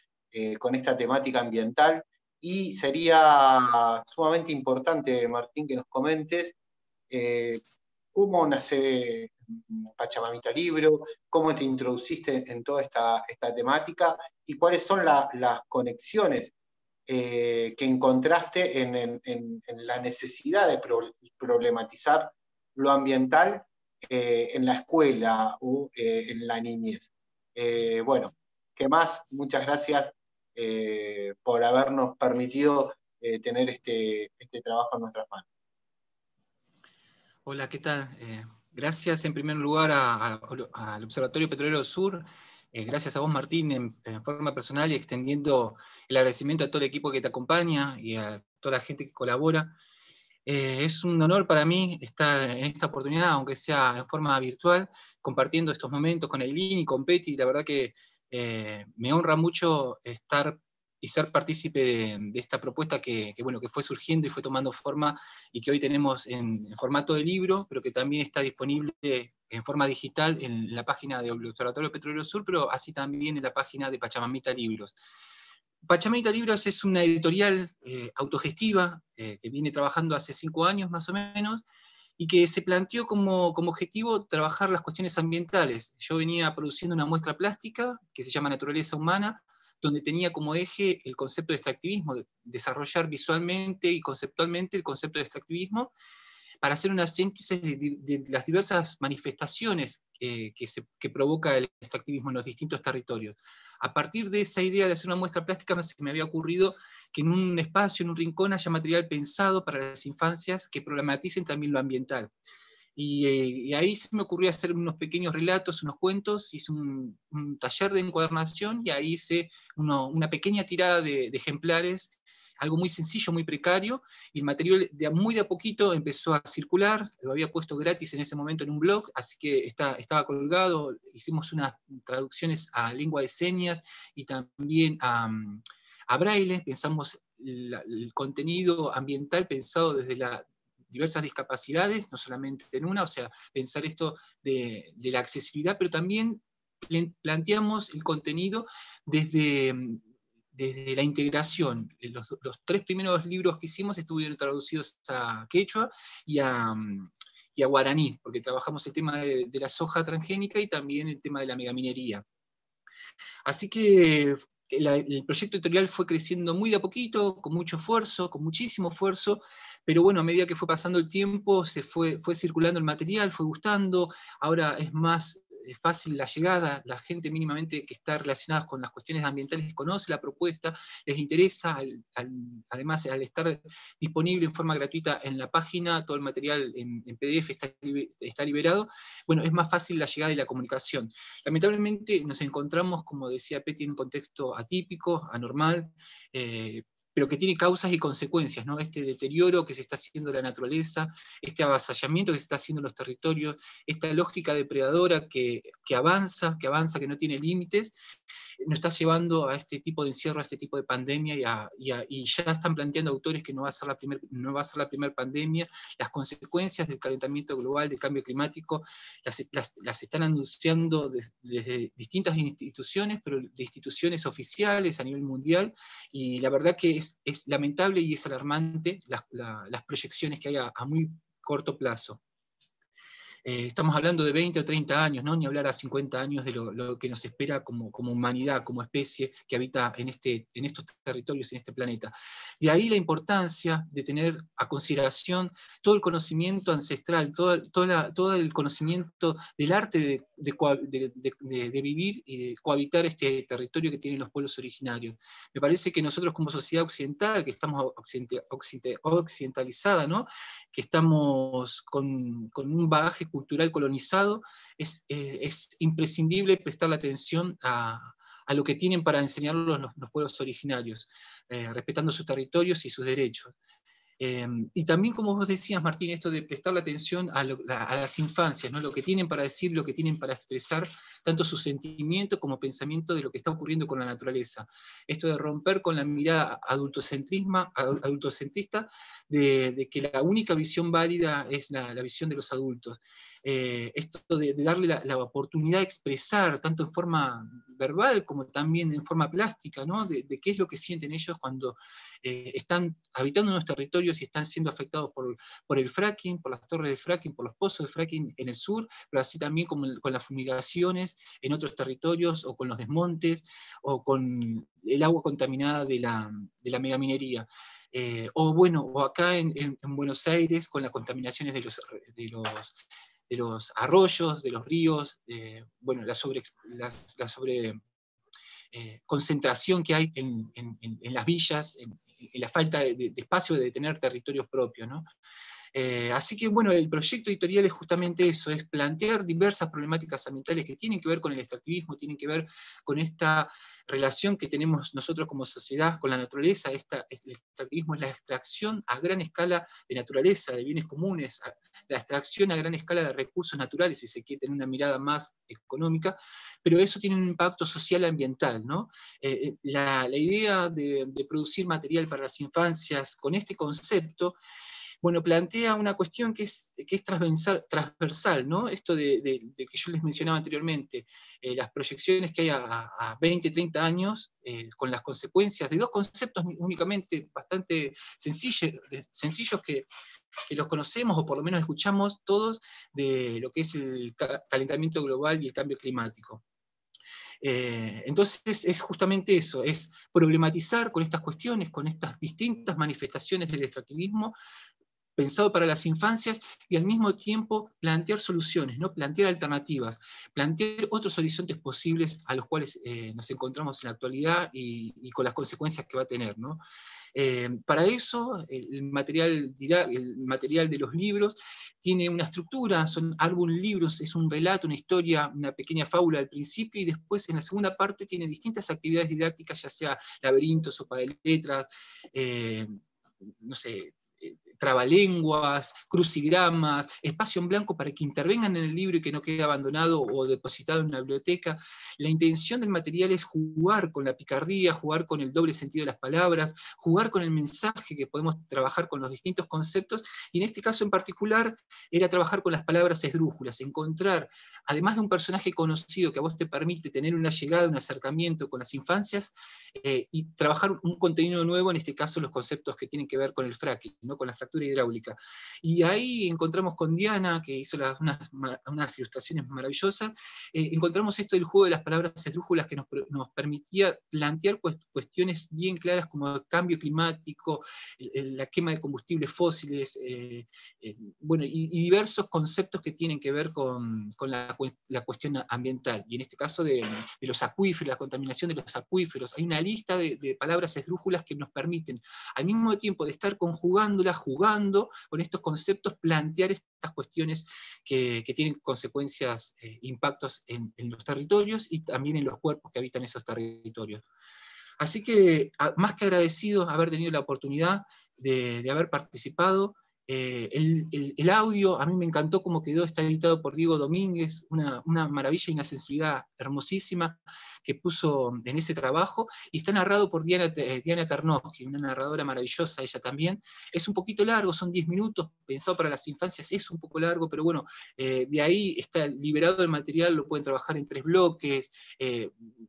con esta temática ambiental, y sería sumamente importante, Martín, que nos comentes cómo nace Pachamamita Libro, cómo te introduciste en toda esta temática y cuáles son las conexiones que encontraste en la necesidad de problematizar lo ambiental en la escuela o en la niñez. Bueno, ¿qué más? Muchas gracias por habernos permitido tener este trabajo en nuestras manos. Hola, ¿qué tal? Gracias en primer lugar al Observatorio Petrolero Sur. Gracias a vos, Martín, en forma personal, y extendiendo el agradecimiento a todo el equipo que te acompaña y a toda la gente que colabora. Es un honor para mí estar en esta oportunidad, aunque sea en forma virtual, compartiendo estos momentos con Eileen y con Peti. La verdad que me honra mucho estar y ser partícipe de esta propuesta que fue surgiendo y fue tomando forma, y que hoy tenemos en formato de libro, pero que también está disponible en forma digital en la página del Observatorio Petrolero Sur, pero así también en la página de Pachamamita Libros. Pachamamita Libros es una editorial autogestiva que viene trabajando hace 5 años más o menos, y que se planteó como objetivo trabajar las cuestiones ambientales. Yo venía produciendo una muestra plástica que se llama Naturaleza Humana, donde tenía como eje el concepto de extractivismo, desarrollar visualmente y conceptualmente el concepto de extractivismo, para hacer una síntesis de las diversas manifestaciones que provoca el extractivismo en los distintos territorios. A partir de esa idea de hacer una muestra plástica, se me había ocurrido que en un espacio, en un rincón, haya material pensado para las infancias que problematicen también lo ambiental. Y ahí se me ocurrió hacer unos pequeños relatos, unos cuentos, hice un taller de encuadernación, y ahí hice una pequeña tirada de ejemplares algo muy sencillo, muy precario, y el material muy de a poquito empezó a circular, lo había puesto gratis en ese momento en un blog, así que estaba colgado, hicimos unas traducciones a lengua de señas y también a braille, pensamos el contenido ambiental pensado desde las diversas discapacidades, no solamente en una, o sea, pensar esto de la accesibilidad, pero también planteamos el contenido desde la integración. Los 3 primeros libros que hicimos estuvieron traducidos a quechua y a guaraní, porque trabajamos el tema de la soja transgénica y también el tema de la megaminería. Así que el proyecto editorial fue creciendo muy de a poquito, con mucho esfuerzo, con muchísimo esfuerzo, pero bueno, a medida que fue pasando el tiempo, fue circulando el material, fue gustando, ahora es más fácil la llegada, la gente mínimamente que está relacionada con las cuestiones ambientales conoce la propuesta, les interesa, además al estar disponible en forma gratuita en la página, todo el material en PDF está liberado, bueno, es más fácil la llegada y la comunicación. Lamentablemente nos encontramos, como decía Peti, en un contexto atípico, anormal, pero que tiene causas y consecuencias, ¿no? Este deterioro que se está haciendo de la naturaleza, este avasallamiento que se está haciendo en los territorios, esta lógica depredadora que avanza, que no tiene límites, nos está llevando a este tipo de encierro, a este tipo de pandemia, y ya están planteando autores que no va a ser la primera pandemia, las consecuencias del calentamiento global, del cambio climático, las están anunciando desde distintas instituciones, pero de instituciones oficiales a nivel mundial, y la verdad que es lamentable y es alarmante las proyecciones que hay a muy corto plazo. Estamos hablando de 20 o 30 años, ¿no? Ni hablar a 50 años de lo que nos espera como humanidad, como especie que habita en estos territorios, en este planeta. De ahí la importancia de tener a consideración todo el conocimiento ancestral, todo el conocimiento del arte de vivir y de cohabitar este territorio que tienen los pueblos originarios. Me parece que nosotros como sociedad occidental, que estamos occidentalizada, ¿no? Que estamos con un bagaje cultural colonizado, es imprescindible prestarle atención a lo que tienen para enseñarlos los pueblos originarios, respetando sus territorios y sus derechos. Y también, como vos decías, Martín, esto de prestarle atención a las infancias, ¿no? Lo que tienen para decir, lo que tienen para expresar, tanto su sentimiento como pensamiento de lo que está ocurriendo con la naturaleza. Esto de romper con la mirada adultocentrista de que la única visión válida es la visión de los adultos. Esto de darle la oportunidad de expresar, tanto en forma verbal como también en forma plástica, ¿no? de qué es lo que sienten ellos cuando están habitando unos territorios y están siendo afectados por el fracking, por las torres de fracking, por los pozos de fracking en el sur, pero así también como con las fumigaciones en otros territorios, o con los desmontes, o con el agua contaminada de la megaminería. O acá en Buenos Aires, con las contaminaciones de los arroyos, de los ríos, la concentración que hay en las villas, en la falta de espacio de tener territorios propios, ¿no? Así que bueno, el proyecto editorial es justamente eso, es plantear diversas problemáticas ambientales que tienen que ver con el extractivismo, tienen que ver con esta relación que tenemos nosotros como sociedad con la naturaleza. El extractivismo es la extracción a gran escala de naturaleza, de bienes comunes, la extracción a gran escala de recursos naturales, si se quiere tener una mirada más económica, pero eso tiene un impacto social ambiental, ¿no? La idea de producir material para las infancias con este concepto, bueno, plantea una cuestión que es transversal, ¿no? Esto de que yo les mencionaba anteriormente, las proyecciones que hay a 20, 30 años, con las consecuencias de dos conceptos únicamente bastante sencillos que los conocemos, o por lo menos escuchamos todos, de lo que es el calentamiento global y el cambio climático. Entonces es justamente eso, es problematizar con estas cuestiones, con estas distintas manifestaciones del extractivismo, pensado para las infancias y al mismo tiempo plantear soluciones, ¿no? Plantear alternativas, plantear otros horizontes posibles a los cuales nos encontramos en la actualidad y con las consecuencias que va a tener, ¿no? Para eso, el material de los libros tiene una estructura, son álbum-libros, es un relato, una historia, una pequeña fábula al principio, y después en la segunda parte tiene distintas actividades didácticas, ya sea laberintos, sopa de letras, no sé, trabalenguas, crucigramas, espacio en blanco para que intervengan en el libro y que no quede abandonado o depositado en una biblioteca. La intención del material es jugar con la picardía, jugar con el doble sentido de las palabras, jugar con el mensaje, que podemos trabajar con los distintos conceptos, y en este caso en particular era trabajar con las palabras esdrújulas, encontrar, además de un personaje conocido que a vos te permite tener una llegada, un acercamiento con las infancias, y trabajar un contenido nuevo, en este caso los conceptos que tienen que ver con el fracking, ¿no? Con la fractura hidráulica. Y ahí encontramos con Diana, que hizo unas ilustraciones maravillosas, encontramos esto del juego de las palabras esdrújulas que nos permitía plantear cuestiones bien claras como el cambio climático, la quema de combustibles fósiles, bueno, y diversos conceptos que tienen que ver con la cuestión ambiental, y en este caso de los acuíferos, la contaminación de los acuíferos. Hay una lista de palabras esdrújulas que nos permiten, al mismo tiempo de estar conjugándolas, jugando con estos conceptos, plantear estas cuestiones que tienen consecuencias, impactos en los territorios y también en los cuerpos que habitan esos territorios. Así que, más que agradecido haber tenido la oportunidad de haber participado. El audio, a mí me encantó cómo quedó, está editado por Diego Domínguez, una maravilla y una sensibilidad hermosísima que puso en ese trabajo, y está narrado por Diana Tarnowski, una narradora maravillosa, ella también. Es un poquito largo, son 10 minutos, pensado para las infancias es un poco largo, pero bueno, de ahí está liberado el material, lo pueden trabajar en 3 bloques,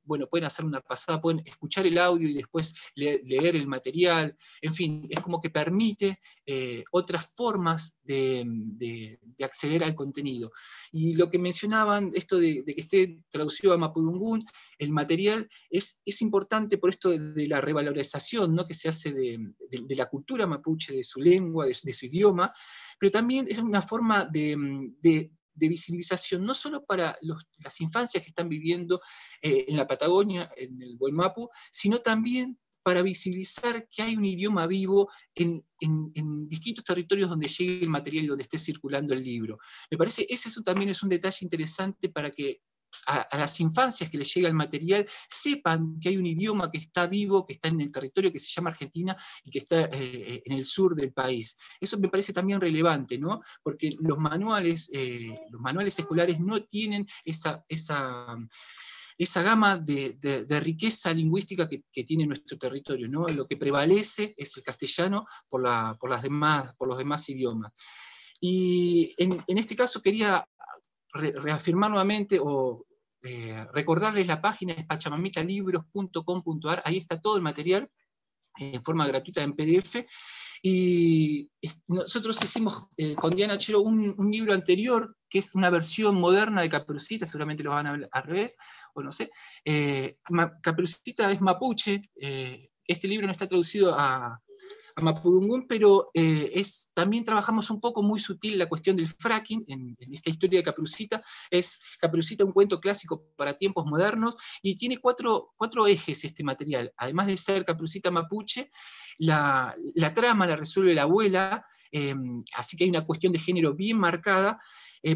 bueno, pueden hacer una pasada, pueden escuchar el audio y después leer el material, en fin, es como que permite otras formas de acceder al contenido. Y lo que mencionaban, esto de que esté traducido a mapudungún, el material es importante por esto de la revalorización, ¿no?, que se hace de la cultura mapuche, de su lengua, de su idioma, pero también es una forma de visibilización, no solo para las infancias que están viviendo en la Patagonia, en el Wellmapu, sino también para visibilizar que hay un idioma vivo en distintos territorios donde llegue el material y donde esté circulando el libro. Me parece ese también es un detalle interesante para que a las infancias que les llega el material sepan que hay un idioma que está vivo, que está en el territorio que se llama Argentina y que está en el sur del país. Eso me parece también relevante, ¿no? Porque los manuales escolares no tienen esa gama de riqueza lingüística que tiene nuestro territorio, ¿no? Lo que prevalece es el castellano por los demás idiomas. Y en este caso quería reafirmar nuevamente o recordarles la página, es pachamamitaliibros.com.ar, ahí está todo el material en forma gratuita en PDF. Y nosotros hicimos con Diana Chero un libro anterior, que es una versión moderna de Caperucita, seguramente lo van a ver al revés, o no sé. Caperucita es mapuche, este libro no está traducido a mapudungún, pero también trabajamos un poco muy sutil la cuestión del fracking en esta historia de Caperucita. Es Caperucita, un cuento clásico para tiempos modernos, y tiene cuatro ejes este material. Además de ser Caperucita mapuche, la trama la resuelve la abuela, así que hay una cuestión de género bien marcada.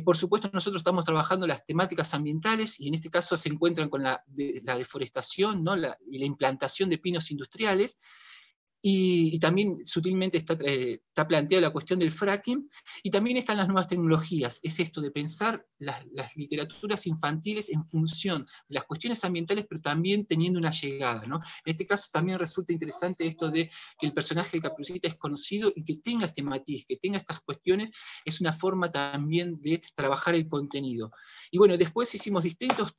Por supuesto, nosotros estamos trabajando las temáticas ambientales, y en este caso se encuentran con la deforestación, ¿no?, y la implantación de pinos industriales. Y también sutilmente está planteada la cuestión del fracking, y también están las nuevas tecnologías. Es esto de pensar las literaturas infantiles en función de las cuestiones ambientales, pero también teniendo una llegada, ¿no? En este caso también resulta interesante esto de que el personaje de Caperucita es conocido y que tenga este matiz, que tenga estas cuestiones, es una forma también de trabajar el contenido. Y bueno, después hicimos distintos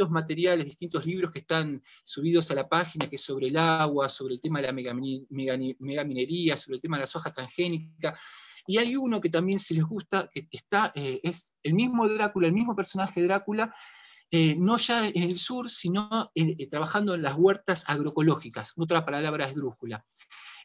materiales, distintos libros que están subidos a la página, que es sobre el agua, sobre el tema de la megaminería, sobre el tema de la soja transgénica. Y hay uno que también, si les gusta, que es el mismo Drácula, el mismo personaje Drácula, no ya en el sur, sino trabajando en las huertas agroecológicas, otra palabra esdrújula.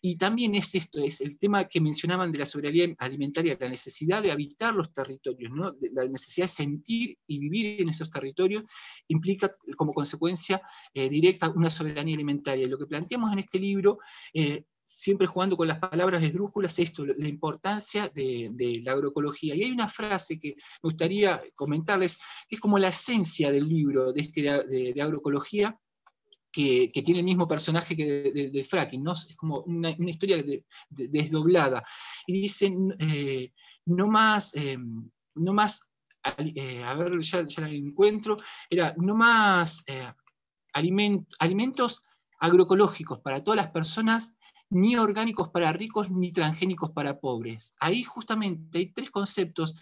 Y también es esto, es el tema que mencionaban de la soberanía alimentaria, la necesidad de habitar los territorios, ¿no? La necesidad de sentir y vivir en esos territorios, implica como consecuencia directa una soberanía alimentaria. Y lo que planteamos en este libro, siempre jugando con las palabras esdrújulas, esto, la importancia de la agroecología. Y hay una frase que me gustaría comentarles, que es como la esencia del libro de agroecología, que tiene el mismo personaje que del fracking, ¿no? Es como una historia desdoblada. Y dicen, no más, a ver, ya la encuentro, era no más alimentos agroecológicos para todas las personas, ni orgánicos para ricos, ni transgénicos para pobres. Ahí justamente hay tres conceptos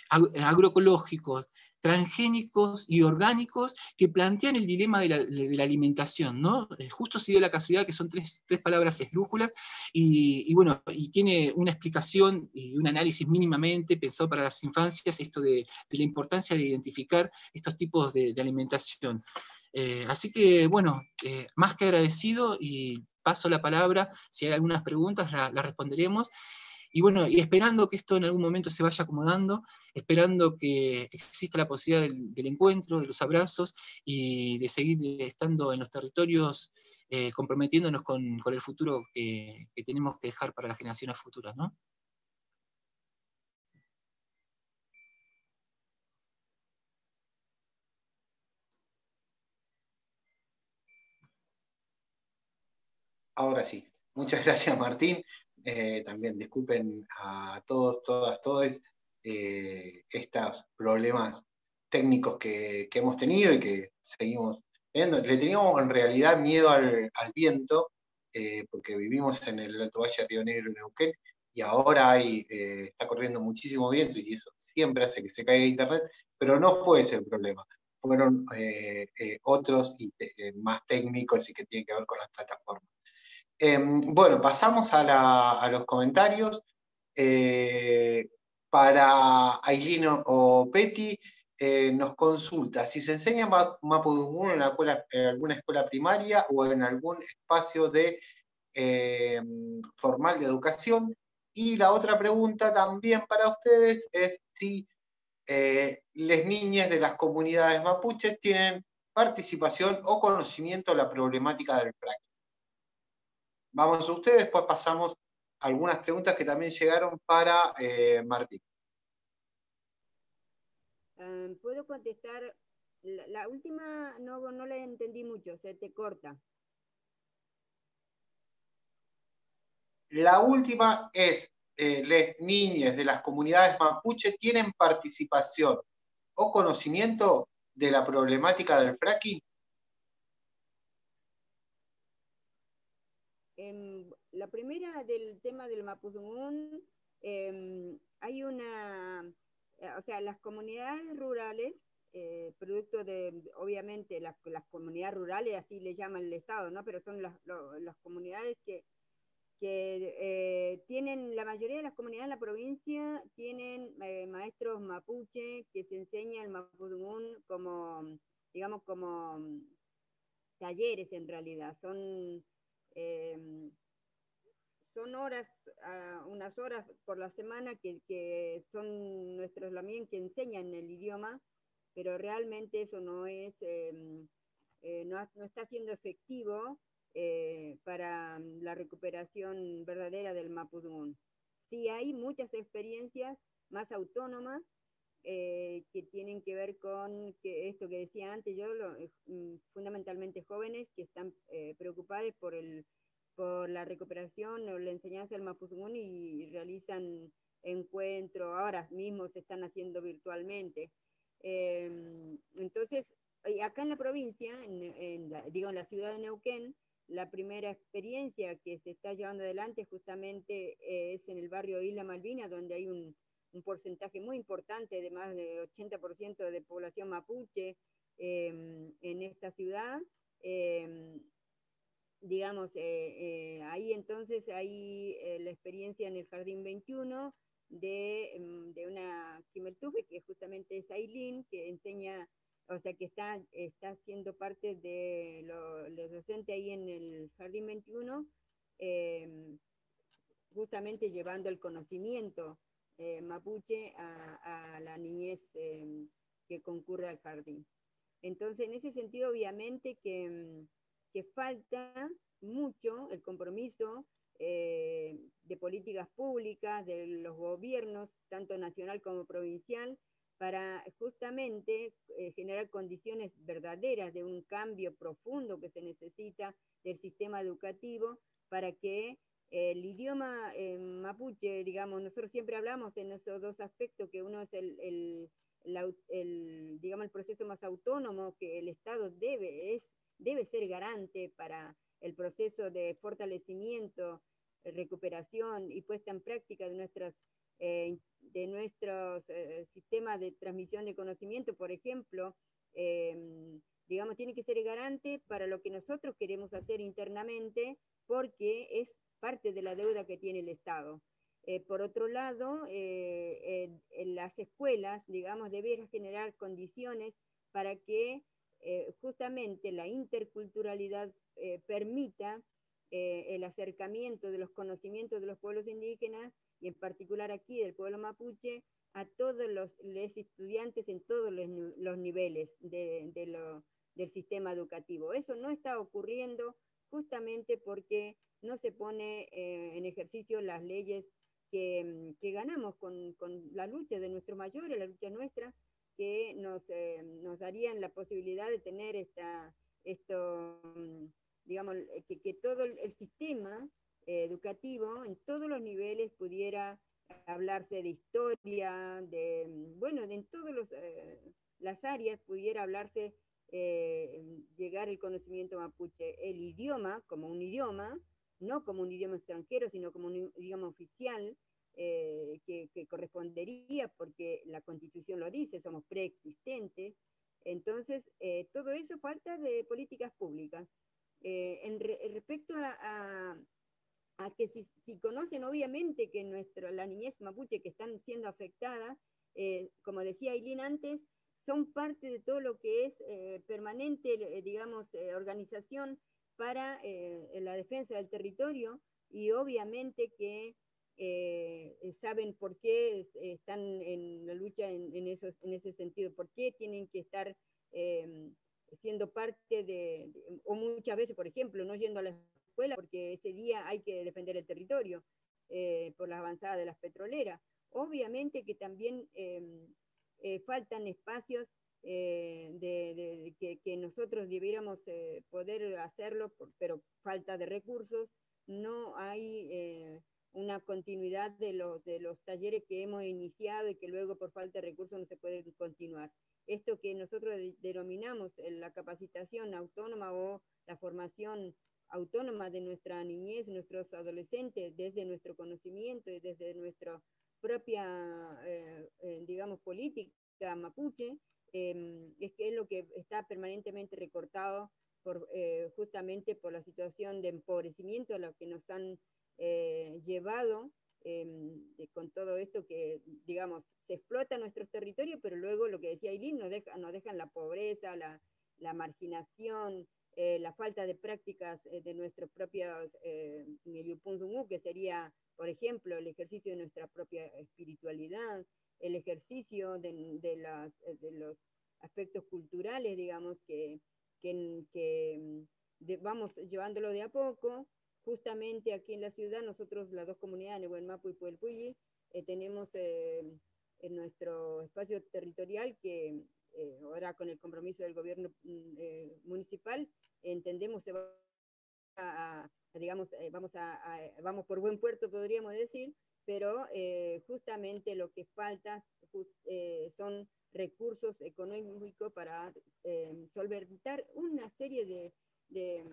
agroecológicos, transgénicos y orgánicos que plantean el dilema de la alimentación, ¿no? Justo se dio la casualidad que son tres palabras esdrújulas y bueno, y tiene una explicación y un análisis mínimamente pensado para las infancias, esto de la importancia de identificar estos tipos de alimentación. Así que, bueno, más que agradecido y paso la palabra, si hay algunas preguntas la responderemos. Y bueno, y esperando que esto en algún momento se vaya acomodando, esperando que exista la posibilidad del encuentro, de los abrazos y de seguir estando en los territorios, comprometiéndonos con el futuro que tenemos que dejar para las generaciones futuras, ¿no? Ahora sí. Muchas gracias, Martín. También disculpen a todos, todas, todos estos problemas técnicos que hemos tenido y que seguimos teniendo. Le teníamos en realidad miedo al viento, porque vivimos en el Alto Valle de Río Negro, Neuquén, y ahora está corriendo muchísimo viento y eso siempre hace que se caiga internet, pero no fue ese el problema. Fueron otros y más técnicos y que tienen que ver con las plataformas. Bueno, pasamos a los comentarios. Para Ailino o Peti, nos consulta si se enseña Mapudungun en alguna escuela primaria o en algún espacio formal de educación. Y la otra pregunta también para ustedes es si las niñas de las comunidades mapuches tienen participación o conocimiento de la problemática del fracking. Vamos a ustedes, después pasamos a algunas preguntas que también llegaron para Martín. ¿Puedo contestar? La última no la entendí mucho, se te corta. La última es, las niñas de las comunidades mapuche tienen participación o conocimiento de la problemática del fracking. La primera del tema del Mapudungun, hay o sea, las comunidades rurales, producto de, obviamente, las comunidades rurales, así le llaman el Estado, ¿no? Pero son las comunidades que tienen, la mayoría de las comunidades en la provincia tienen maestros mapuche que se enseñan el Mapudungun como, digamos, como talleres en realidad. Son horas, unas horas por la semana que son nuestros lamien que enseñan el idioma, pero realmente eso no es, no está siendo efectivo para la recuperación verdadera del Mapudungun. Sí hay muchas experiencias más autónomas que tienen que ver con esto que decía antes yo, fundamentalmente jóvenes que están preocupados por la recuperación o la enseñanza del Mapudungun y realizan encuentros, ahora mismo se están haciendo virtualmente. Entonces, acá en la provincia, digo en la ciudad de Neuquén, la primera experiencia que se está llevando adelante justamente es en el barrio Isla Malvina, donde hay un porcentaje muy importante de más de 80% de población mapuche en esta ciudad. Digamos, ahí entonces hay la experiencia en el Jardín 21 de una Kimeltufe, que justamente es Ailín, que enseña, o sea, que está siendo parte de los docentes ahí en el Jardín 21, justamente llevando el conocimiento mapuche a la niñez que concurre al jardín. Entonces, en ese sentido, obviamente que falta mucho el compromiso de políticas públicas, de los gobiernos, tanto nacional como provincial, para justamente generar condiciones verdaderas de un cambio profundo que se necesita del sistema educativo para que el idioma mapuche, digamos, nosotros siempre hablamos en esos dos aspectos, que uno es digamos, el proceso más autónomo que el Estado debe ser garante para el proceso de fortalecimiento, recuperación y puesta en práctica de nuestros sistemas de transmisión de conocimiento, por ejemplo, digamos, tiene que ser garante para lo que nosotros queremos hacer internamente, porque es parte de la deuda que tiene el Estado. Por otro lado, en las escuelas, digamos, deberían generar condiciones para que justamente la interculturalidad permita el acercamiento de los conocimientos de los pueblos indígenas, y en particular aquí del pueblo mapuche, a todos los estudiantes en todos los niveles del sistema educativo. Eso no está ocurriendo justamente porque no se pone en ejercicio las leyes que ganamos con la lucha de nuestros mayores, la lucha nuestra, que nos darían la posibilidad de tener digamos, que todo el sistema educativo en todos los niveles pudiera hablarse de historia, bueno, en todas las áreas pudiera hablarse, llegar el conocimiento mapuche, el idioma como un idioma, no como un idioma extranjero, sino como un idioma oficial, que correspondería, porque la Constitución lo dice, somos preexistentes. Entonces, todo eso falta de políticas públicas. Respecto a que si conocen obviamente que la niñez mapuche que están siendo afectadas, como decía Ailín antes, son parte de todo lo que es permanente, digamos, organización para la defensa del territorio, y obviamente que saben por qué están en la lucha en ese sentido, por qué tienen que estar siendo parte o muchas veces, por ejemplo, no yendo a la escuela porque ese día hay que defender el territorio por las avanzadas de las petroleras. Obviamente que también faltan espacios que nosotros debiéramos poder hacerlo, pero falta de recursos, no hay una continuidad de los talleres que hemos iniciado y que luego por falta de recursos no se puede continuar. Esto que nosotros denominamos la capacitación autónoma o la formación autónoma de nuestra niñez, nuestros adolescentes, desde nuestro conocimiento y desde nuestra propia, digamos, política mapuche, es que es lo que está permanentemente recortado justamente por la situación de empobrecimiento a la que nos han llevado con todo esto que, digamos, se explota nuestros territorios, pero luego lo que decía Ailín, nos dejan la pobreza, la marginación, la falta de prácticas de nuestros propios que sería, por ejemplo, el ejercicio de nuestra propia espiritualidad, el ejercicio de los aspectos culturales, digamos, que vamos llevándolo de a poco. Justamente aquí en la ciudad, nosotros, las dos comunidades, Nehuen Mapu y Puelpuyi, tenemos en nuestro espacio territorial que ahora con el compromiso del gobierno municipal, entendemos se va digamos, vamos por buen puerto, podríamos decir, pero justamente lo que falta son recursos económicos para solventar una serie de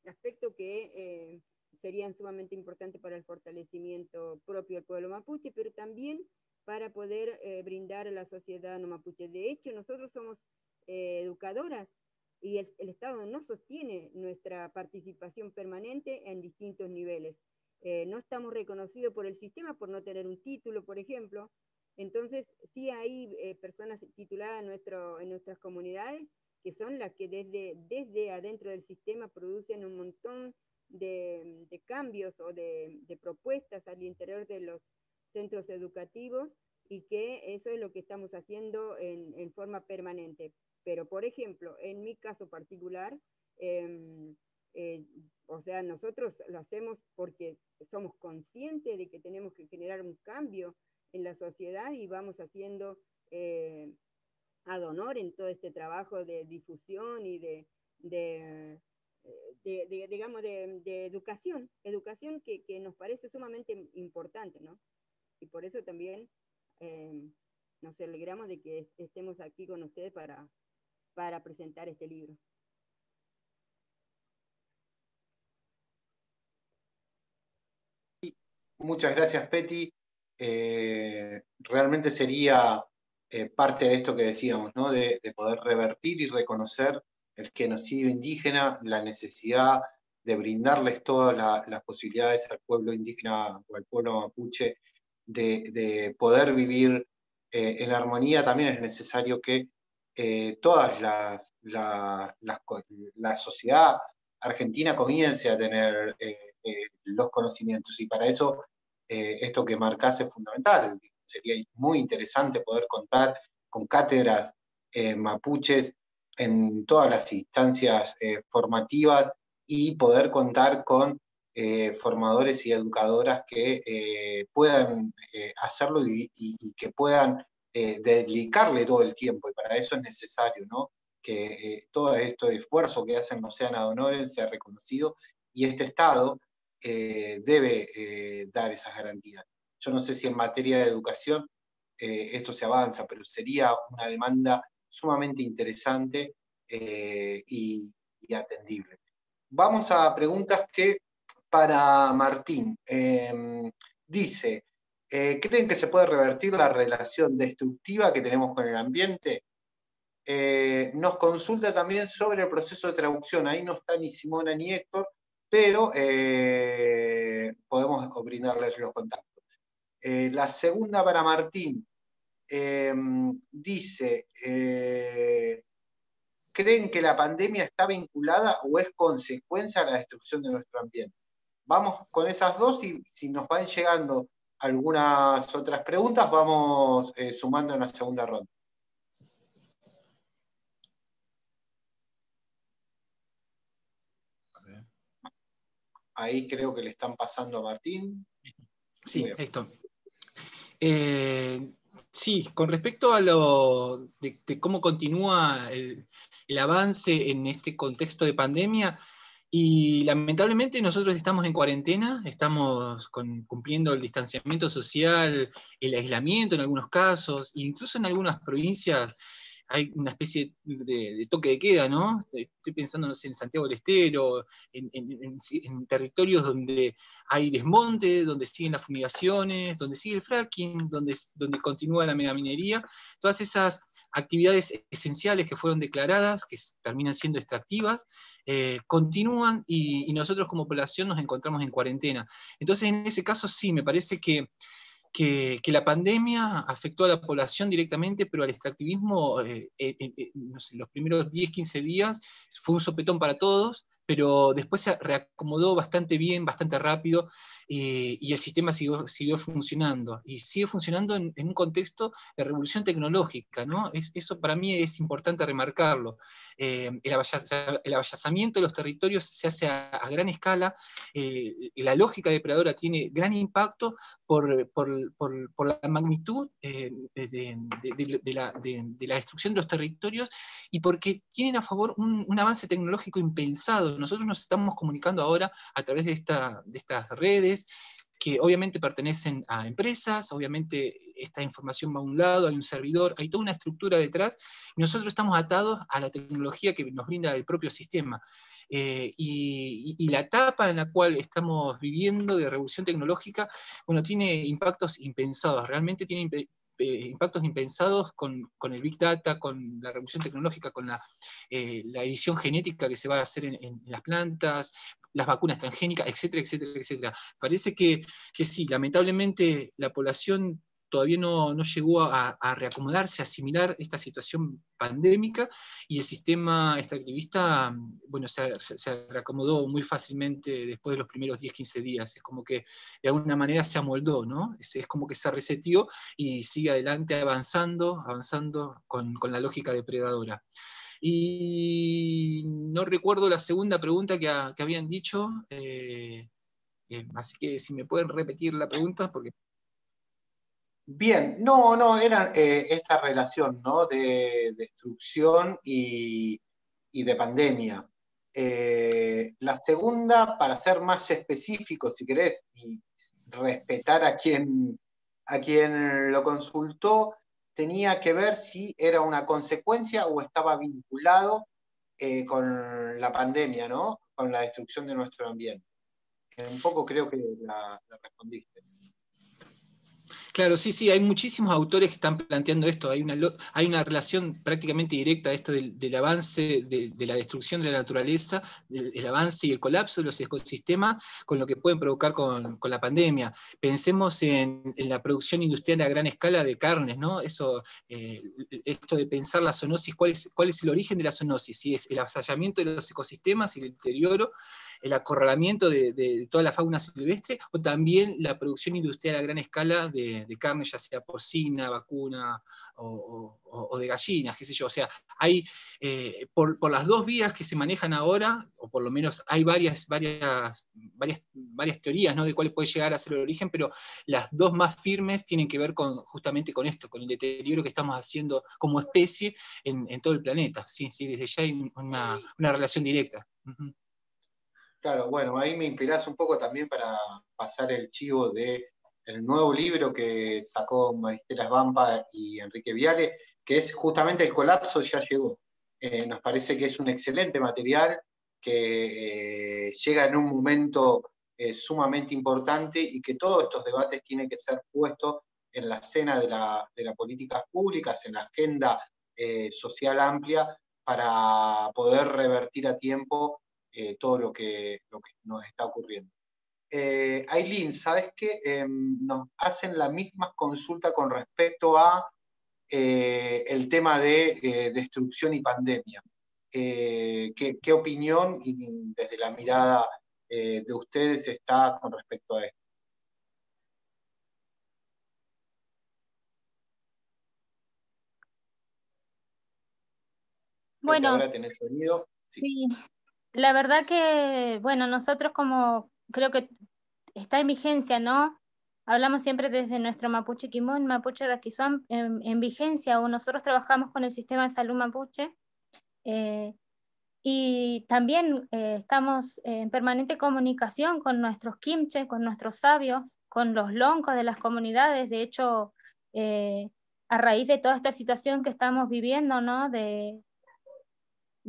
aspectos que serían sumamente importantes para el fortalecimiento propio del pueblo mapuche, pero también para poder brindar a la sociedad no mapuche. De hecho, nosotros somos educadoras, y el Estado no sostiene nuestra participación permanente en distintos niveles. No estamos reconocidos por el sistema por no tener un título, por ejemplo. Entonces, sí hay personas tituladas en nuestras comunidades que son las que desde adentro del sistema producen un montón de cambios o de propuestas al interior de los centros educativos, y que eso es lo que estamos haciendo en forma permanente. Pero, por ejemplo, en mi caso particular, o sea, nosotros lo hacemos porque somos conscientes de que tenemos que generar un cambio en la sociedad, y vamos haciendo ad honorem todo este trabajo de difusión y digamos, de educación que nos parece sumamente importante, ¿no? Y por eso también nos alegramos de que estemos aquí con ustedes para presentar este libro. Muchas gracias, Peti. Realmente sería parte de esto que decíamos, ¿no? De poder revertir y reconocer el genocidio indígena, la necesidad de brindarles todas las posibilidades al pueblo indígena o al pueblo mapuche de poder vivir en armonía. También es necesario que todas la sociedad argentina comience a tener los conocimientos, y para eso esto que marcás es fundamental. Sería muy interesante poder contar con cátedras mapuches en todas las instancias formativas, y poder contar con formadores y educadoras que puedan hacerlo y que puedan dedicarle todo el tiempo, y para eso es necesario, ¿no? Que todo este esfuerzo que hacen no sean ad honorem, sea reconocido, y este Estado debe dar esas garantías. Yo no sé si en materia de educación esto se avanza, pero sería una demanda sumamente interesante y atendible. Vamos a preguntas que para Martín. Dice, ¿creen que se puede revertir la relación destructiva que tenemos con el ambiente? Nos consulta también sobre el proceso de traducción. Ahí no está ni Simona ni Héctor, pero podemos brindarles los contactos. La segunda para Martín. Dice, ¿creen que la pandemia está vinculada o es consecuencia de la destrucción de nuestro ambiente? Vamos con esas dos, y si nos van llegando algunas otras preguntas, vamos sumando en la segunda ronda. Ahí creo que le están pasando a Martín. Sí, esto. Sí, con respecto a lo de cómo continúa el avance en este contexto de pandemia, y lamentablemente nosotros estamos en cuarentena, estamos cumpliendo el distanciamiento social, el aislamiento en algunos casos, e incluso en algunas provincias hay una especie de toque de queda, ¿no? Estoy pensando, no sé, en Santiago del Estero, en territorios donde hay desmonte, donde siguen las fumigaciones, donde sigue el fracking, donde continúa la megaminería. Todas esas actividades esenciales que fueron declaradas, que terminan siendo extractivas, continúan, y nosotros como población nos encontramos en cuarentena. Entonces, en ese caso sí, me parece que la pandemia afectó a la población directamente, pero al extractivismo, no sé, los primeros 10, 15 días fue un sopetón para todos, pero después se reacomodó bastante bien, bastante rápido, y el sistema siguió funcionando, y sigue funcionando en un contexto de revolución tecnológica, ¿no? Eso para mí es importante remarcarlo. El abayazamiento de los territorios se hace a gran escala, la lógica depredadora tiene gran impacto por la magnitud de la destrucción de los territorios, y porque tienen a favor un avance tecnológico impensado. Nosotros nos estamos comunicando ahora a través de estas redes, que obviamente pertenecen a empresas, obviamente esta información va a un lado, hay un servidor, hay toda una estructura detrás, y nosotros estamos atados a la tecnología que nos brinda el propio sistema. Y la etapa en la cual estamos viviendo de revolución tecnológica, bueno, tiene impactos impensados, realmente tiene impactos impensados con el Big Data, con la revolución tecnológica, con la edición genética que se va a hacer en las plantas, las vacunas transgénicas, etcétera, etcétera, etcétera. Parece que sí, lamentablemente la población todavía no llegó a reacomodarse, a asimilar esta situación pandémica, y el sistema extractivista, bueno, se reacomodó muy fácilmente después de los primeros 10-15 días. Es como que de alguna manera se amoldó, ¿no? Es como que se reseteó y sigue adelante avanzando con la lógica depredadora. Y no recuerdo la segunda pregunta que habían dicho, así que si me pueden repetir la pregunta, porque... Bien, no, era esta relación, ¿no? De destrucción y de pandemia. La segunda, para ser más específico, si querés, y respetar a quien lo consultó, tenía que ver si era una consecuencia o estaba vinculado con la pandemia, ¿no? Con la destrucción de nuestro ambiente. Un poco creo que la respondiste. Claro, sí, hay muchísimos autores que están planteando esto, hay una relación prácticamente directa a esto del avance de la destrucción de la naturaleza, el avance y el colapso de los ecosistemas con lo que pueden provocar con la pandemia. Pensemos en la producción industrial a gran escala de carnes, ¿no? Esto de pensar la zoonosis, ¿cuál es el origen de la zoonosis? Si es el avasallamiento de los ecosistemas y el deterioro, el acorralamiento de toda la fauna silvestre, o también la producción industrial a gran escala de carne, ya sea porcina, vacuna o de gallinas, qué sé yo. O sea, hay por las dos vías que se manejan ahora, o por lo menos hay varias teorías, ¿no? De cuál puede llegar a ser el origen, pero las dos más firmes tienen que ver justamente con esto, con el deterioro que estamos haciendo como especie en todo el planeta. Sí, desde ya hay una relación directa. Uh-huh. Claro, bueno, ahí me inspirás un poco también para pasar el chivo del nuevo libro que sacó Maristela Svampa y Enrique Viale, que es justamente El colapso ya llegó. Nos parece que es un excelente material que llega en un momento sumamente importante y que todos estos debates tienen que ser puestos en la escena de las políticas públicas, en la agenda social amplia, para poder revertir a tiempo todo lo que nos está ocurriendo. Ailín, ¿sabes qué? Nos hacen la misma consulta con respecto a el tema de destrucción y pandemia. ¿Qué opinión y desde la mirada de ustedes está con respecto a esto? Bueno, ahora tenés sonido. Sí, la verdad que, bueno, nosotros como creo que está en vigencia, ¿no? Hablamos siempre desde nuestro Mapuche Quimón, Mapuche Raquizuán, en vigencia, o nosotros trabajamos con el sistema de salud mapuche, y también estamos en permanente comunicación con nuestros quimches, con nuestros sabios, con los loncos de las comunidades. De hecho, a raíz de toda esta situación que estamos viviendo, ¿no? De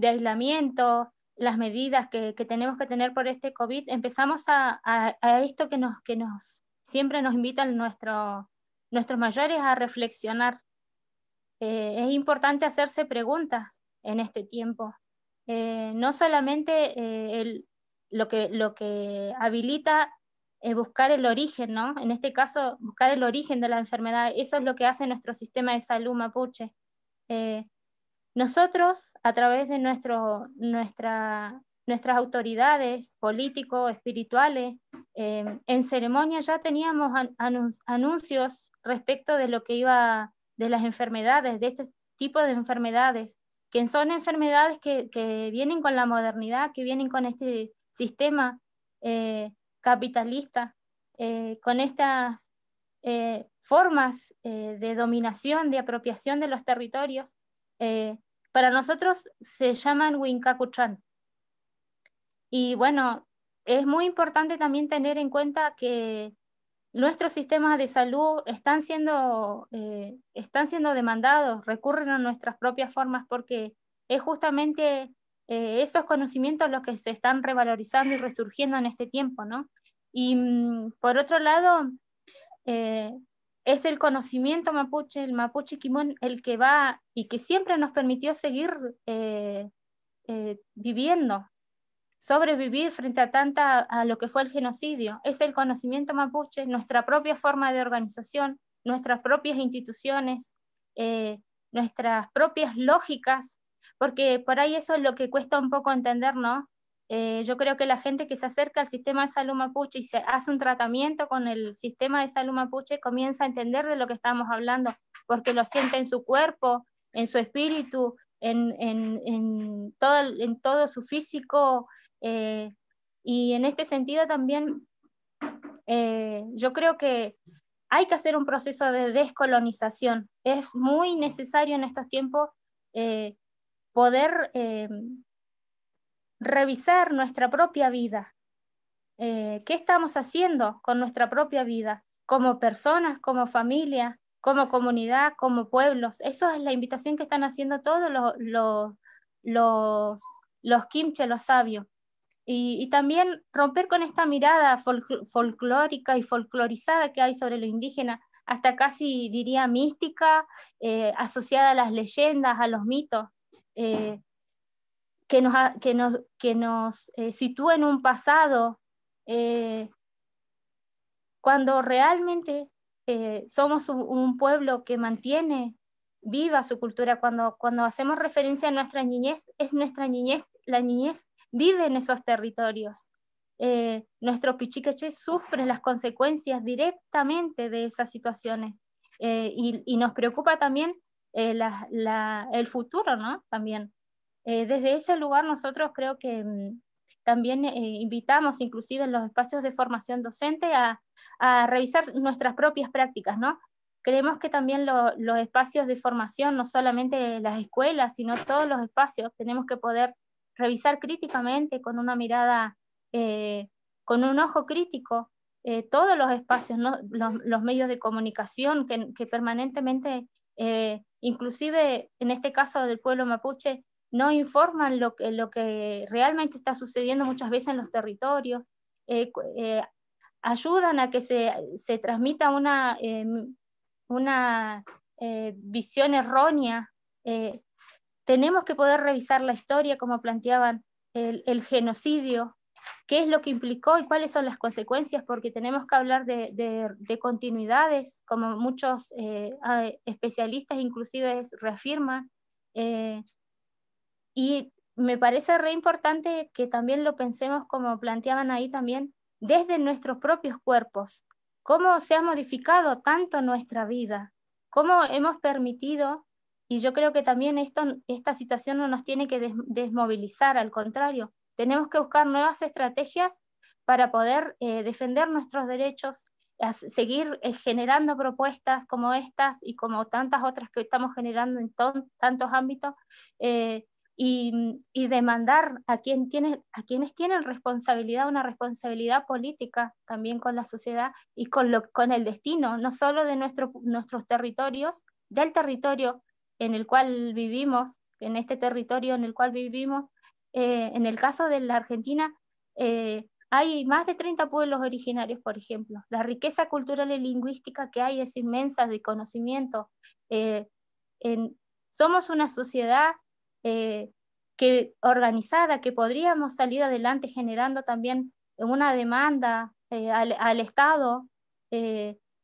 aislamiento, las medidas que tenemos que tener por este COVID, empezamos a esto que siempre nos invitan nuestros mayores a reflexionar. Es importante hacerse preguntas en este tiempo. No solamente lo que habilita es buscar el origen, ¿no? En este caso, buscar el origen de la enfermedad. Eso es lo que hace nuestro sistema de salud mapuche. Nosotros, a través de nuestras autoridades políticos, espirituales, en ceremonia ya teníamos anuncios respecto de lo que iba, de las enfermedades, de este tipo de enfermedades, que son enfermedades que vienen con la modernidad, que vienen con este sistema capitalista, con estas formas de dominación, de apropiación de los territorios. Para nosotros se llaman Wincacuchán. Y bueno, es muy importante también tener en cuenta que nuestros sistemas de salud están siendo demandados, recurren a nuestras propias formas, porque es justamente esos conocimientos los que se están revalorizando y resurgiendo en este tiempo, ¿no? Y por otro lado, es el conocimiento mapuche, el mapuche quimón, el que va y que siempre nos permitió seguir viviendo, sobrevivir frente a lo que fue el genocidio. Es el conocimiento mapuche, nuestra propia forma de organización, nuestras propias instituciones, nuestras propias lógicas, porque por ahí eso es lo que cuesta un poco entender, ¿no? Yo creo que la gente que se acerca al sistema de salud mapuche y se hace un tratamiento con el sistema de salud mapuche comienza a entender de lo que estamos hablando, porque lo siente en su cuerpo, en su espíritu, en todo su físico, y en este sentido también yo creo que hay que hacer un proceso de descolonización. Es muy necesario en estos tiempos poder revisar nuestra propia vida. ¿Qué estamos haciendo con nuestra propia vida? Como personas, como familia, como comunidad, como pueblos. Eso es la invitación que están haciendo todos los kimche, los sabios. Y también romper con esta mirada folclórica y folclorizada que hay sobre lo indígena, hasta casi diría mística, asociada a las leyendas, a los mitos, que nos sitúa en un pasado, cuando realmente somos un pueblo que mantiene viva su cultura. Cuando hacemos referencia a nuestra niñez, es nuestra niñez, la niñez vive en esos territorios. Nuestros pichiqueches sufren las consecuencias directamente de esas situaciones, y nos preocupa también el futuro, ¿no? También. Desde ese lugar nosotros creo que también invitamos, inclusive en los espacios de formación docente, a revisar nuestras propias prácticas, ¿no? Creemos que también los espacios de formación, no solamente las escuelas, sino todos los espacios, tenemos que poder revisar críticamente, con una mirada, con un ojo crítico, todos los espacios, ¿no? Los medios de comunicación que permanentemente, inclusive en este caso del pueblo mapuche, no informan lo que realmente está sucediendo muchas veces en los territorios, ayudan a que se transmita una visión errónea. Tenemos que poder revisar la historia, como planteaban, el genocidio, qué es lo que implicó y cuáles son las consecuencias, porque tenemos que hablar de continuidades, como muchos especialistas inclusive reafirman, y me parece re importante que también lo pensemos, como planteaban ahí también, desde nuestros propios cuerpos, cómo se ha modificado tanto nuestra vida, cómo hemos permitido. Y yo creo que también esta situación no nos tiene que desmovilizar, al contrario, tenemos que buscar nuevas estrategias para poder defender nuestros derechos, seguir generando propuestas como estas y como tantas otras que estamos generando en tantos ámbitos, y demandar a quienes tienen responsabilidad, una responsabilidad política también con la sociedad y con el destino, no solo de nuestros territorios, del territorio en el cual vivimos, en este territorio en el cual vivimos. En el caso de la Argentina, hay más de 30 pueblos originarios, por ejemplo. La riqueza cultural y lingüística que hay es inmensa, de conocimiento. Somos una sociedad organizada, que podríamos salir adelante generando también una demanda al Estado,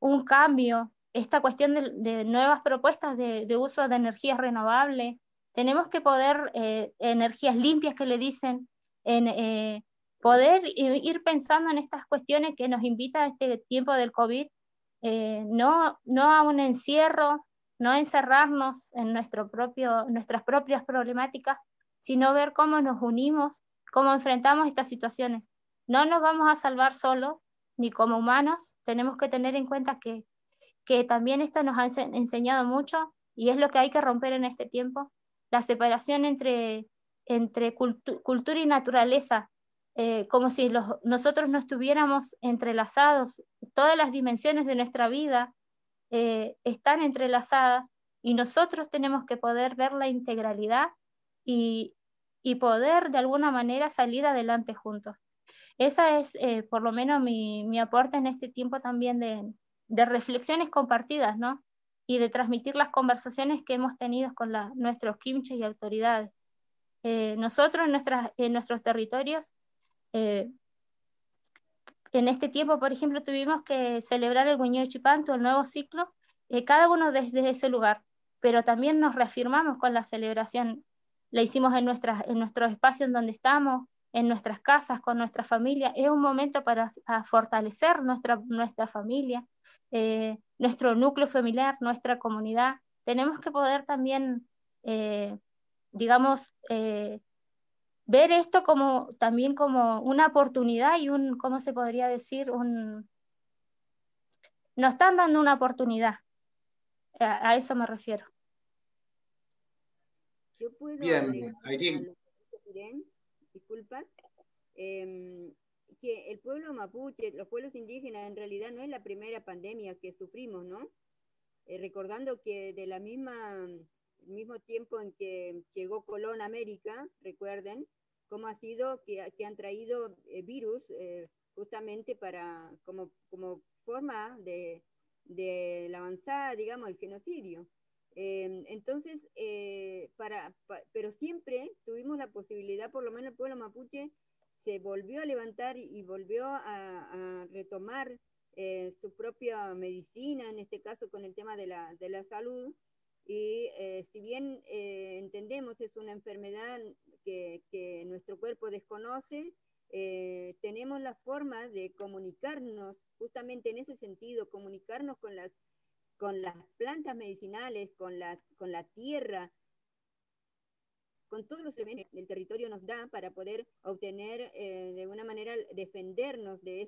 un cambio, esta cuestión de nuevas propuestas de uso de energías renovables. Tenemos que poder, energías limpias que le dicen, poder ir pensando en estas cuestiones que nos invita a este tiempo del COVID, no a un encierro, no encerrarnos en nuestras propias problemáticas, sino ver cómo nos unimos, cómo enfrentamos estas situaciones. No nos vamos a salvar solos, ni como humanos. Tenemos que tener en cuenta que también esto nos ha enseñado mucho, y es lo que hay que romper en este tiempo, la separación entre cultura y naturaleza, como si nosotros no estuviéramos entrelazados. Todas las dimensiones de nuestra vida están entrelazadas, y nosotros tenemos que poder ver la integralidad y poder de alguna manera salir adelante juntos. Esa es por lo menos mi aporte en este tiempo también de reflexiones compartidas, ¿no? Y de transmitir las conversaciones que hemos tenido con nuestros kimches y autoridades. Nosotros en nuestros territorios, en este tiempo, por ejemplo, tuvimos que celebrar el Hueño Chipanto, el nuevo ciclo, cada uno desde ese lugar, pero también nos reafirmamos con la celebración. La hicimos en nuestro espacio en donde estamos, en nuestras casas, con nuestra familia. Es un momento para fortalecer nuestra familia, nuestro núcleo familiar, nuestra comunidad. Tenemos que poder también, digamos, ver esto también como una oportunidad y ¿cómo se podría decir? Nos están dando una oportunidad. A eso me refiero. Yo puedo Bien, agregar a Aileen. lo que dice Irene, disculpas, que el pueblo mapuche, los pueblos indígenas, en realidad no es la primera pandemia que sufrimos, ¿no? Recordando que de el mismo tiempo en que llegó Colón a América, recuerden, cómo ha sido que han traído virus justamente como forma de la avanzada, digamos, el genocidio. Entonces, pero siempre tuvimos la posibilidad, por lo menos el pueblo mapuche se volvió a levantar y volvió a retomar su propia medicina, en este caso con el tema de la salud. Y si bien entendemos es una enfermedad que nuestro cuerpo desconoce, tenemos la forma de comunicarnos justamente en ese sentido, comunicarnos con las plantas medicinales, con la tierra, con todos los elementos que el territorio nos da para poder obtener, de alguna manera, defendernos de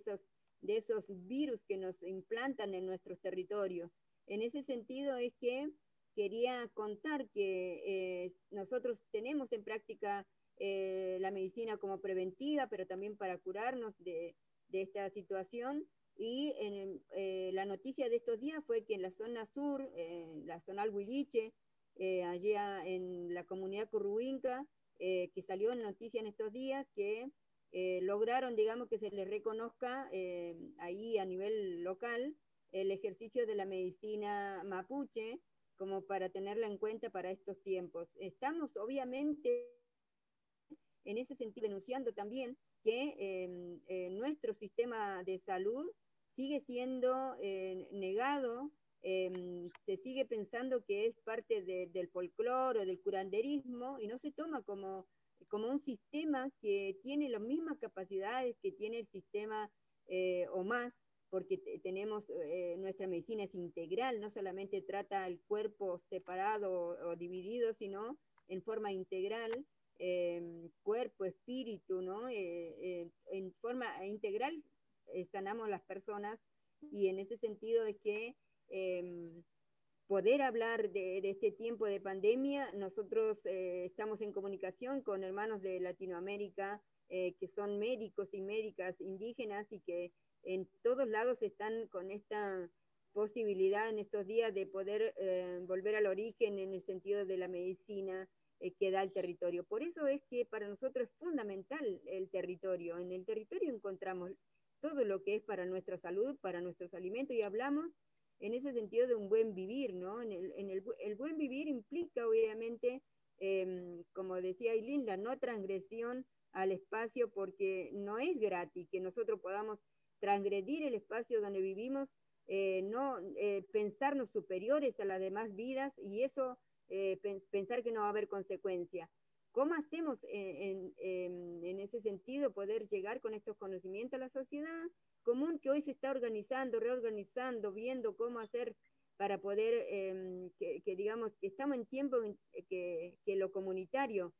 esos virus que nos implantan en nuestros territorios. En ese sentido es que quería contar que nosotros tenemos en práctica la medicina como preventiva, pero también para curarnos de esta situación. Y la noticia de estos días fue que en la zona sur, la zona Alhuiliche, allá en la comunidad curruinca, que salió en noticia en estos días, que lograron, digamos, que se les reconozca ahí a nivel local el ejercicio de la medicina mapuche, como para tenerla en cuenta para estos tiempos. Estamos, obviamente, en ese sentido, denunciando también que nuestro sistema de salud sigue siendo negado, se sigue pensando que es parte del folclore o del curanderismo y no se toma como un sistema que tiene las mismas capacidades que tiene el sistema o más, porque tenemos, nuestra medicina es integral, no solamente trata el cuerpo separado o dividido, sino en forma integral, cuerpo, espíritu, ¿no? En forma integral sanamos las personas, y en ese sentido es que poder hablar de este tiempo de pandemia, nosotros estamos en comunicación con hermanos de Latinoamérica que son médicos y médicas indígenas y que en todos lados están con esta posibilidad en estos días de poder volver al origen en el sentido de la medicina que da el territorio. Por eso es que para nosotros es fundamental el territorio. En el territorio encontramos todo lo que es para nuestra salud, para nuestros alimentos, y hablamos en ese sentido de un buen vivir, ¿no? El buen vivir implica, obviamente, como decía Aileen, la no transgresión al espacio, porque no es gratis que nosotros podamos transgredir el espacio donde vivimos, no pensarnos superiores a las demás vidas, y eso pensar que no va a haber consecuencia. ¿Cómo hacemos en ese sentido poder llegar con estos conocimientos a la sociedad común que hoy se está organizando, reorganizando, viendo cómo hacer para poder, que digamos, que estamos en tiempo que lo comunitario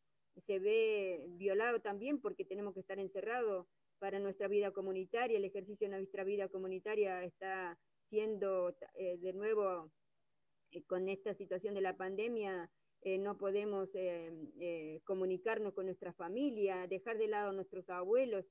se ve violado también, porque tenemos que estar encerrados para nuestra vida comunitaria, el ejercicio de nuestra vida comunitaria está siendo de nuevo con esta situación de la pandemia, no podemos comunicarnos con nuestra familia, dejar de lado a nuestros abuelos,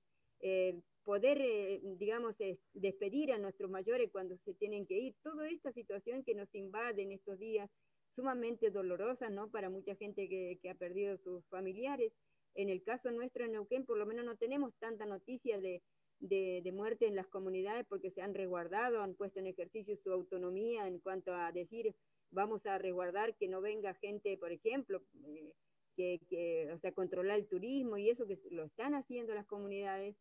poder, digamos, despedir a nuestros mayores cuando se tienen que ir. Toda esta situación que nos invade en estos días, sumamente dolorosa, ¿no? Para mucha gente que ha perdido sus familiares. En el caso nuestro en Neuquén, por lo menos no tenemos tanta noticia de muerte en las comunidades, porque se han resguardado, han puesto en ejercicio su autonomía en cuanto a decir, vamos a resguardar que no venga gente, por ejemplo, o sea, controlar el turismo y eso, que lo están haciendo las comunidades,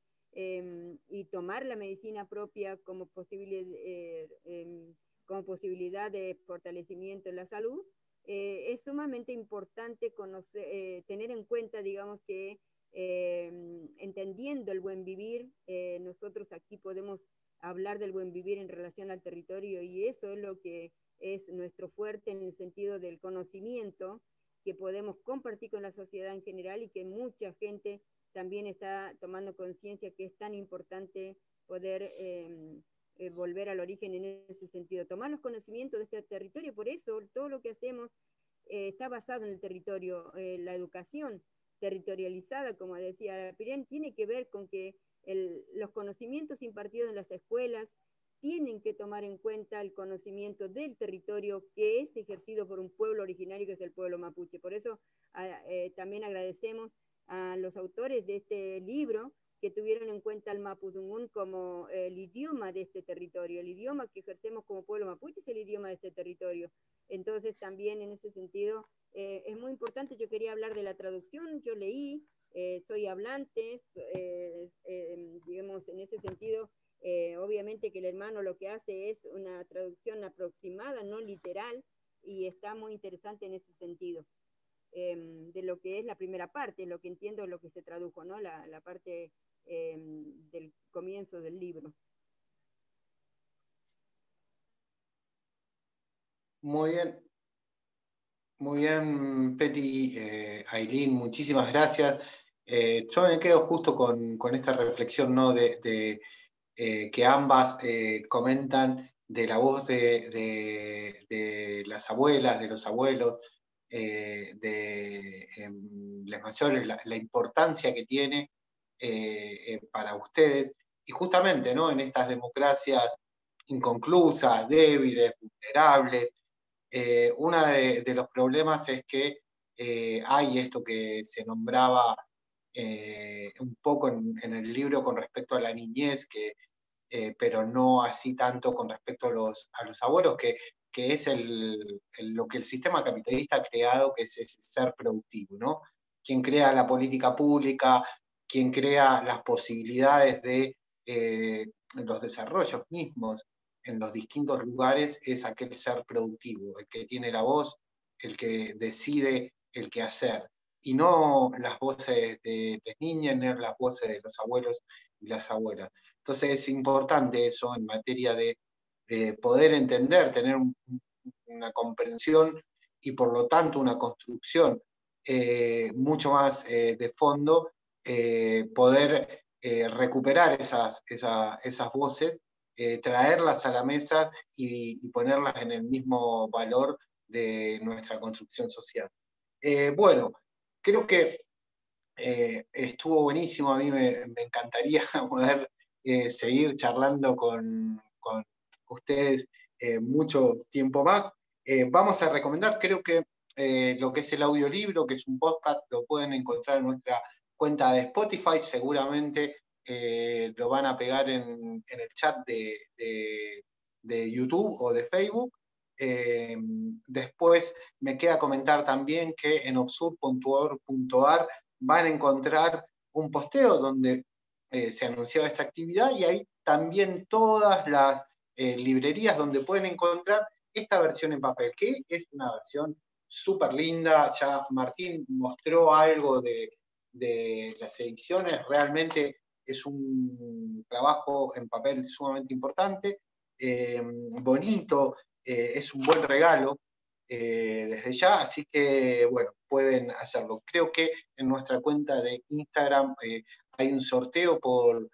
y tomar la medicina propia como posible como posibilidad de fortalecimiento de la salud, es sumamente importante tener en cuenta, digamos, que entendiendo el buen vivir, nosotros aquí podemos hablar del buen vivir en relación al territorio, y eso es lo que es nuestro fuerte en el sentido del conocimiento que podemos compartir con la sociedad en general, y que mucha gente también está tomando conciencia que es tan importante poder volver al origen en ese sentido, tomar los conocimientos de este territorio. Por eso todo lo que hacemos está basado en el territorio. La educación territorializada, como decía Piren, tiene que ver con que los conocimientos impartidos en las escuelas tienen que tomar en cuenta el conocimiento del territorio que es ejercido por un pueblo originario, que es el pueblo mapuche. Por eso también agradecemos a los autores de este libro que tuvieron en cuenta el mapudungún como el idioma de este territorio. El idioma que ejercemos como pueblo mapuche es el idioma de este territorio. Entonces también en ese sentido es muy importante. Yo quería hablar de la traducción. Yo leí, soy hablante, digamos, en ese sentido, obviamente que el hermano lo que hace es una traducción aproximada, no literal, y está muy interesante en ese sentido. De lo que es la primera parte, lo que entiendo, lo que se tradujo, ¿no? La parte del comienzo del libro. Muy bien, Peti, Ailín, muchísimas gracias. Yo me quedo justo con esta reflexión, ¿no? de que ambas comentan de la voz de las abuelas, de los abuelos, de las mayores, la importancia que tiene para ustedes. Y justamente, ¿no? En estas democracias inconclusas, débiles, vulnerables, uno de los problemas es que hay esto que se nombraba un poco en el libro con respecto a la niñez, pero no así tanto con respecto a los abuelos, que es lo que el sistema capitalista ha creado, que es ese ser productivo, ¿no? Quien crea la política pública, quien crea las posibilidades de los desarrollos mismos en los distintos lugares, es aquel ser productivo, el que tiene la voz, el que decide el qué hacer, y no las voces de las niñas, ni las voces de los abuelos y las abuelas. Entonces es importante eso en materia de poder entender, tener una comprensión y por lo tanto una construcción mucho más de fondo, poder recuperar esas voces, traerlas a la mesa y ponerlas en el mismo valor de nuestra construcción social. Bueno, creo que estuvo buenísimo. A mí me encantaría poder seguir charlando con ustedes mucho tiempo más. Vamos a recomendar, creo que lo que es el audiolibro, que es un podcast, lo pueden encontrar en nuestra cuenta de Spotify. Seguramente lo van a pegar en el chat de YouTube o de Facebook. Después me queda comentar también que en obsur.org.ar van a encontrar un posteo donde se anunciaba esta actividad, y ahí también todas las librerías donde pueden encontrar esta versión en papel, que es una versión súper linda. Ya Martín mostró algo de las ediciones. Realmente es un trabajo en papel sumamente importante, bonito, es un buen regalo desde ya, así que bueno, pueden hacerlo. Creo que en nuestra cuenta de Instagram hay un sorteo por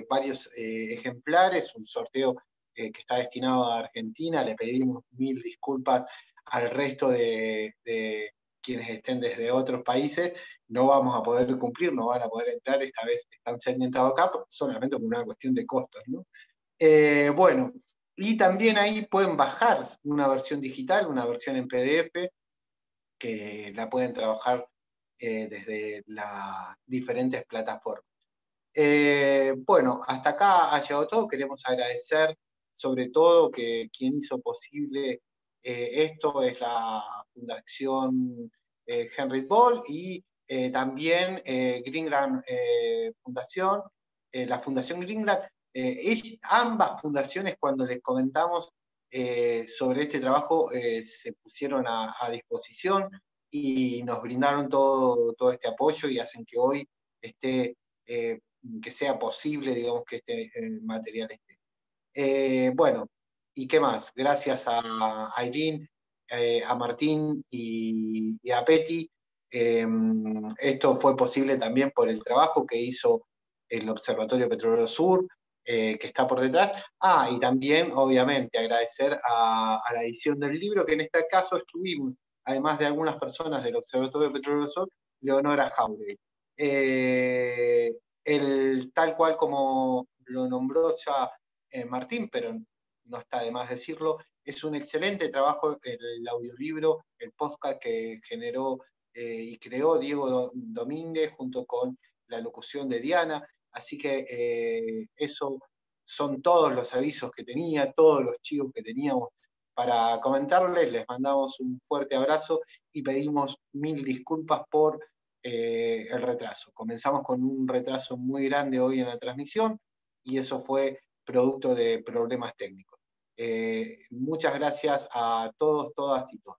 varios ejemplares, un sorteo que está destinado a Argentina. Le pedimos 1000 disculpas al resto de quienes estén desde otros países. No vamos a poder cumplir, no van a poder entrar, esta vez están segmentados acá solamente por una cuestión de costos, ¿no? Bueno, y también ahí pueden bajar una versión digital, una versión en PDF, que la pueden trabajar desde las diferentes plataformas. Bueno, hasta acá ha llegado todo. Queremos agradecer sobre todo que quien hizo posible esto es la Fundación Henry Ball, y también Greenland Fundación, la Fundación Greenland. Ambas fundaciones, cuando les comentamos sobre este trabajo se pusieron a disposición y nos brindaron todo este apoyo y hacen que hoy esté, que sea posible, digamos, que este material esté. Bueno, ¿y qué más? Gracias a Irene, a Martín y a Peti. Esto fue posible también por el trabajo que hizo el Observatorio Petrolero Sur, que está por detrás. Y también, obviamente, agradecer a la edición del libro, que en este caso estuvimos, además de algunas personas del Observatorio Petrolero Sur, Leonora Jauregui. Tal cual como lo nombró ya Martín, pero no está de más decirlo, es un excelente trabajo el audiolibro, el podcast que generó y creó Diego Domínguez junto con la locución de Diana. Así que eso son todos los avisos que tenía, todos los chivos que teníamos para comentarles. Les mandamos un fuerte abrazo y pedimos 1000 disculpas por el retraso. Comenzamos con un retraso muy grande hoy en la transmisión y eso fue producto de problemas técnicos. Muchas gracias a todos, todas y todos.